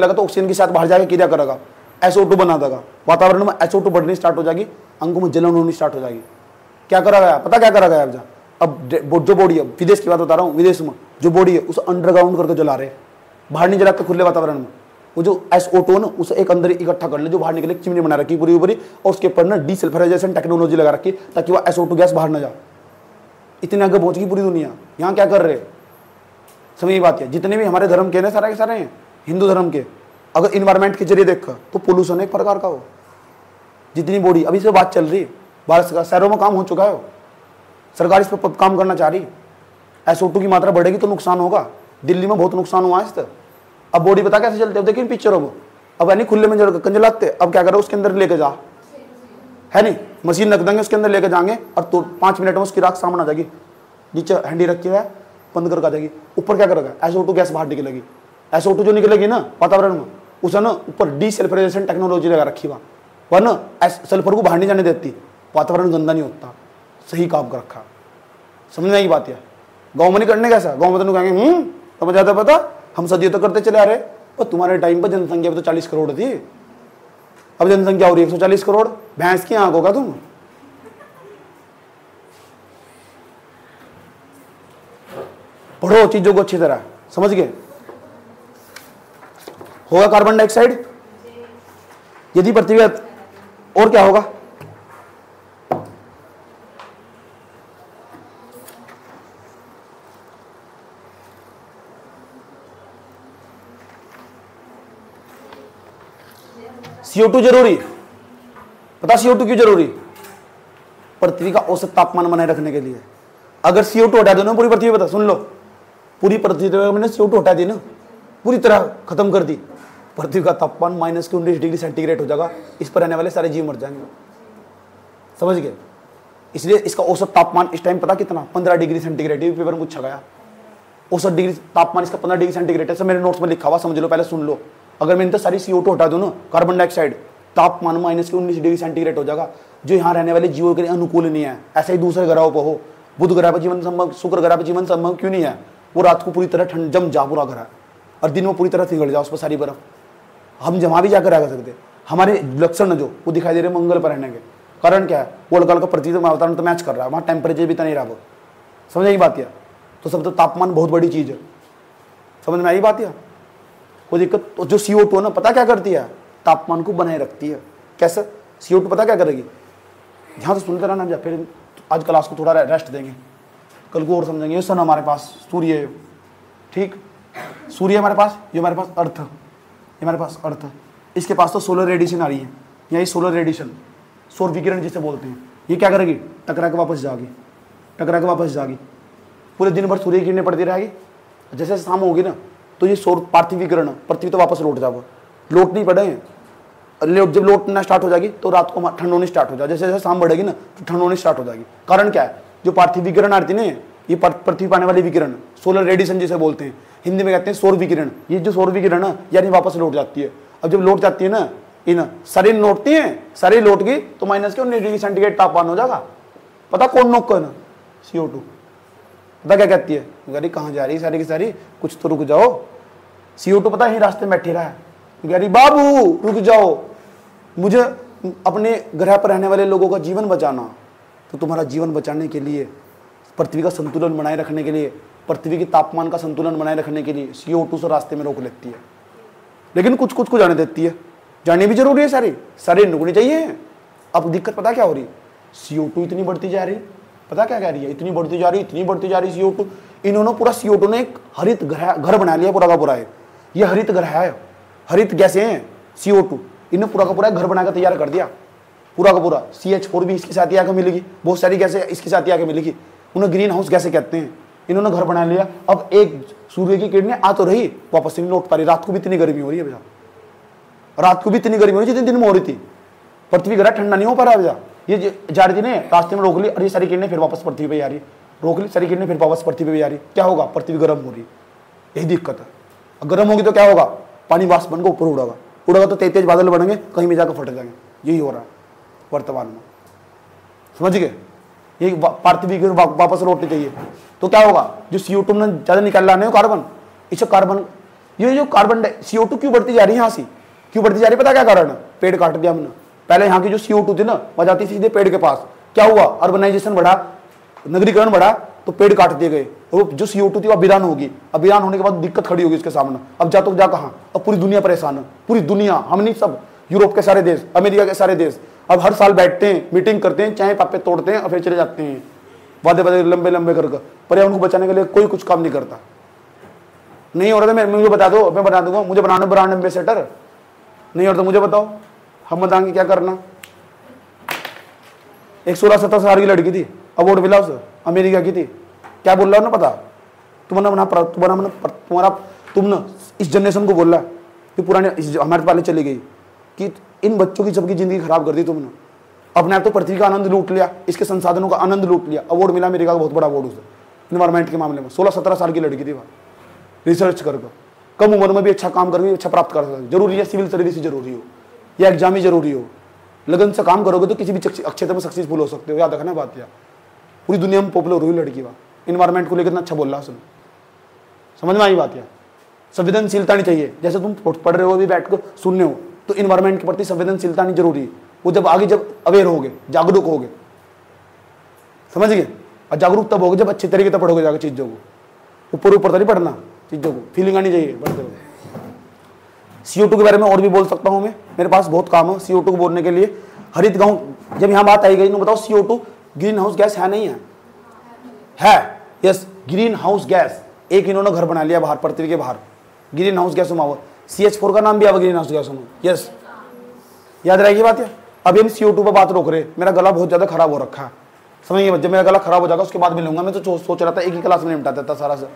तो ऑक्सीजन के साथ बाहर जाकर क्रिया करेगा, SO2 बना देगा। वातावरण में SO2 बढ़नी स्टार्ट हो जाएगी, अंगों में जलन होनी स्टार्ट हो जाएगी। क्या करा गया? पता क्या करा गया? अब जो बॉडी है, विदेश की बात बता रहा हूँ, विदेश में जो बॉडी है उसे अंडरग्राउंड करके जला रहे, बाहर नहीं जलाते खुले वातावरण में। वो जो SO2 ना, उसे एक अंदर इकट्ठा कर ले, जो बाहर निकले, चिमनी बना रखी पूरी ऊपरी, और उसके ऊपर ना डीसल्फराइजेशन टेक्नोलॉजी लगा रखी, ताकि वो SO2 गैस बाहर ना जाए। इतने आगे पहुंच गई पूरी दुनिया। यहाँ क्या कर रहे? समझ बात है। जितने भी हमारे धर्म के सारे के सारे हैं हिंदू धर्म के, अगर इन्वायरमेंट के जरिए देखा तो पोल्यूशन एक प्रकार का हो। जितनी बॉडी, अभी से बात चल रही है, भारत सरकार शहरों में काम हो चुका है, सरकार इस पर काम करना चाह रही। SO2 की मात्रा बढ़ेगी तो नुकसान होगा। दिल्ली में बहुत नुकसान हुआ है इससे। अब बॉडी पता कैसे चलते हो? देखिए पिक्चरों में, अब यानी खुले में कंजलाते, अब क्या करो, उसके अंदर लेके जा, है नहीं, मशीन रख देंगे, उसके अंदर लेके जाएंगे, और तो 5 मिनट में उसकी राख सामने आ जाएगी। नीचे हैंडी रखी है, बंद करके आ जाएगी। ऊपर क्या करेगा? SO2 गैस बाहर निकलेगी। SO2 जो निकलेगी ना वातावरण में, उसे ना ऊपर डीसल्फराइजेशन टेक्नोलॉजी लगा रखी है, वरना सल्फर को बाहर नहीं जाने देती, वातावरण गंदा नहीं होता। सही काम कर रखा। समझ में आई बात? है गाँव में नहीं करने कैसा? गाँव में तो कहेंगे तो ज्यादा पता, हम सदियों तो करते चले आ रहे। और तुम्हारे टाइम पर जनसंख्या भी तो 40 करोड़ थी, अब जनसंख्या हो रही है 140 करोड़। भैंस की आंख होगा तुम। पढ़ो चीजों को अच्छी तरह, समझ गए? होगा कार्बन डाइऑक्साइड यदि पृथ्वी, और क्या होगा? CO2 जरूरी। पता CO2 क्यों जरूरी? पृथ्वी का औसत तापमान बनाए रखने के लिए। अगर CO2 हटा दो ना पूरी पृथ्वी, पता सुन लो, पूरी पृथ्वी मैंने CO2 हटा दी ना, पूरी तरह खत्म कर दी, पृथ्वी का तापमान -19 डिग्री सेंटीग्रेड हो जाएगा, इस पर रहने वाले सारे जीव मर जाएंगे। समझ गए? इसलिए इसका औसत तापमान इस टाइम पता कितना, 15 डिग्री सेंटीग्रेड। ये पेपर में पूछा गया, औसत डिग्री तापमान इसका 15 डिग्री सेंटीग्रेड है। सब मेरे नोट्स में लिखा हुआ, समझ लो, पहले सुन लो। अगर मैं इन तो सारी CO2 हटा दूं ना, कार्बन डाइऑक्साइड, तापमान -19 डिग्री सेंटीग्रेड हो जाएगा, जो यहाँ रहने वाले जीवों के लिए अनुकूल नहीं है। ऐसे ही दूसरे ग्रहों पर हो, बुध ग्रह पर जीवन संभव, शुक्र ग्रह पर जीवन संभव क्यों नहीं है? वो रात को पूरी तरह ठंड जम जा पूरा ग्रह, और दिन में पूरी तरह पिघल जाओ उस पर सारी बर्फ। हम जहाँ भी जाकर रह सकते, हमारे लक्षण जो वो दिखाई दे रहे मंगल पर रहने के कारण क्या है? वो अलग अलग पृथ्वी वातावरण तो मैच कर रहा है, वहाँ टेम्परेचर भी इतना नहीं रहा। वो समझ आई बात? तो सब तो तापमान बहुत बड़ी चीज़ है। समझ में आई बात? कोई दिक्कत? तो जो CO2 ना, पता क्या करती है? तापमान को बनाए रखती है। कैसे? CO2 पता क्या करेगी? ध्यान से सुनते रहना, जब फिर आज क्लास को थोड़ा रेस्ट देंगे, कल को और समझेंगे। ये सन हमारे पास सूर्य है, ठीक, सूर्य हमारे पास, ये हमारे पास अर्थ, ये हमारे पास अर्थ, इसके पास तो सोलर रेडिएशन आ रही है, यही सोलर रेडिएशन, सौर विकिरण जिसे बोलते हैं। ये क्या करेगी? टकरा के वापस जाएगी, टकरा के वापस जाएगी, पूरे दिन भर सूर्य की किरणें पड़ती रहेगी। जैसे शाम होगी ना, तो ये सौर पार्थिव विकिरण पृथ्वी तो वापस लौट जाओ, लौट नहीं पड़े, जब लौटना स्टार्ट हो जाएगी तो रात को ठंड होनी स्टार्ट हो जाएगी। जैसे जैसे शाम बढ़ेगी ना, तो ठंड होनी स्टार्ट हो जाएगी। कारण क्या है? जो पार्थिव विकिरण आती है ना, ये पृथ्वी पर आने वाली विकिरण, सोलर रेडिएशन जिसे बोलते हैं, हिंदी में कहते हैं सौर विकिरण। ये जो सौर विकिरण है यानी वापस लौट जाती है। अब जब लौट जाती है ना, इन शरीर लौटती है, शरीर लौट गई तो -19 डिग्री सेंटीग्रेड तापमान हो जाएगा। पता कौन नोक कर? CO2। पता क्या कहती है? गाड़ी कहाँ जा रही सारी की सारी, कुछ तो रुक जाओ। CO2 पता ही रास्ते में बैठी रहा है, गाड़ी बाबू रुक जाओ, मुझे अपने ग्रह पर रहने वाले लोगों का जीवन बचाना। तो तुम्हारा जीवन बचाने के लिए, पृथ्वी का संतुलन बनाए रखने के लिए, पृथ्वी के तापमान का संतुलन बनाए रखने के लिए CO2 से रास्ते में रोक लेती है। लेकिन कुछ कुछ को जाने देती है, जानी भी जरूरी है, सारी रुकनी चाहिए। अब दिक्कत पता क्या हो रही? CO2 इतनी बढ़ती जा रही, पता क्या कह रही है? इतनी बढ़ती जा रही, इतनी बढ़ती जा रही CO2। इन्होंने पूरा CO2 ने एक हरित घर बना लिया पूरा का पूरा है। ये हरित ग्रह है, हरित गैसें हैं CO2, इन्हें पूरा का पूरा घर बनाकर तैयार कर दिया, पूरा का पूरा। CH4 भी इसके साथ ही आकर मिलेगी, बहुत सारी गैसें इसके साथ ही आकर मिलेगी, उन्हें ग्रीन हाउस गैसें कहते हैं। इन्होंने घर बना लिया। अब एक सूर्य की किरणें आ तो रही, वापस नहीं लौट पा रही। रात को भी इतनी गर्मी हो रही है भैया, रात को भी इतनी गर्मी हो रही जितनी दिन में हो रही थी। पृथ्वी ग्रह ठंडा नहीं हो पा रहा भैया। ये जा रही थी ने, रास्ते में रोक ली, अरे सारी किरणें फिर वापस पृथ्वी पे आ रही, रोक ली, सारी किरणें फिर वापस पृथ्वी पे आ रही। क्या होगा? पृथ्वी गर्म हो रही, यही दिक्कत है। गर्म होगी तो क्या होगा? पानी वाष्प बनकर ऊपर उड़ेगा तो तेज बादल बनेंगे, कहीं भी जाकर फट जाएंगे। यही हो रहा है वर्तमान में, समझ गए? ये पृथ्वी की वापस लौटनी चाहिए। तो क्या होगा? जो CO2 ने ज्यादा निकाल रहा है कार्बन, इसे कार्बन, ये जो कार्बन CO2 क्यों बढ़ती जा रही है? यहाँ से क्यों बढ़ती जा रही है? पता क्या कारण है? पेड़ काट दिया हमने। पहले यहाँ की जो CO2 थी ना, वह जाती सीधे पेड़ के पास। क्या हुआ? अर्बनाइजेशन बढ़ा, नगरीकरण बढ़ा, तो पेड़ काट दिए गए। वो जो CO2 थी वह वीरान होगी। अब वीरान होने के बाद दिक्कत खड़ी होगी इसके सामने। अब जा तो जा कहाँ? अब पूरी दुनिया परेशान है, पूरी दुनिया, हम नहीं, सब यूरोप के सारे देश, अमेरिका के सारे देश अब हर साल बैठते हैं, मीटिंग करते हैं, चाहे पापे तोड़ते हैं और फिर चले जाते हैं, वादे वादे लंबे लंबे करके। पर्यावरण को बचाने के लिए कोई कुछ काम नहीं करता। नहीं हो रहा था, मुझे बता दो, मैं बता दूंगा। मुझे बनाना ब्रांड एम्बेसडर नहीं हो रहा, मुझे बताओ, हम बताएंगे क्या करना। एक 16-17 साल की लड़की थी, अवार्ड मिला उसे, अमेरिका की थी। क्या बोल रहा हो ना पता? तुमने इस जनरेशन को बोल रहा कि पुराने हमारे पहले चली गई कि इन बच्चों की सबकी जिंदगी खराब कर दी तुमने। अपने आप तो पृथ्वी का आनंद लूट लिया, इसके संसाधनों का आनंद लूट लिया। अवार्ड मिला अमेरिका का बहुत बड़ा अवार्ड उसे, इन्वायरमेंट के मामले में। 16-17 साल की लड़की थी, वह रिसर्च करके कम उम्र में भी अच्छा काम करके अच्छा प्राप्त कर सकते। जरूरी है सिविल सर्विस ही जरूरी हो या एग्जाम ही जरूरी हो, लगन से काम करोगे तो किसी भी क्षेत्र में सक्सेसफुल हो सकते हो। याद रखना बात। यार पूरी दुनिया में पॉपुलर हुई लड़की, वह इन्वायरमेंट को लेकर इतना अच्छा बोल रहा है। समझ में आई बात? यार संवेदनशीलता नहीं चाहिए। जैसे तुम पढ़ रहे हो अभी बैठ कर सुनने हो, तो इन्वायरमेंट के प्रति संवेदनशीलता नहीं जरूरी है। वो जब आगे जब अवेयर होगे, जागरूक होगे, समझ गए? और जागरूक तब होगे जब अच्छे तरीके से पढ़ोगे जाकर चीजों को, ऊपर ऊपर तो नहीं पढ़ना, चीजों को फीलिंग आनी चाहिए पढ़ते हुए। CO2 के बारे में और भी बोल सकता हूं मैं, मेरे पास बहुत काम है CO2 को बोलने के लिए। हरित गांव जब यहाँ बात आई गई, तो बताओ CO2 ग्रीन हाउस गैस है नहीं है? है, यस, ग्रीन हाउस गैस। एक इन्होंने घर बना लिया बाहर, पृथ्वी के बाहर, ग्रीन हाउस गैस में। CH4 का नाम भी आवा ग्रीन हाउस गैस में, यस, याद रहेगी बात। है अभी हम CO2 पर बात रोक रहे। मेरा गला बहुत ज्यादा खराब हो रखा है, समझिए। जब मेरा गला खराब हो जाएगा उसके बाद मिलूंगा। मैं तो सोच रहा था एक ही क्लास में निपटा देता सारा से।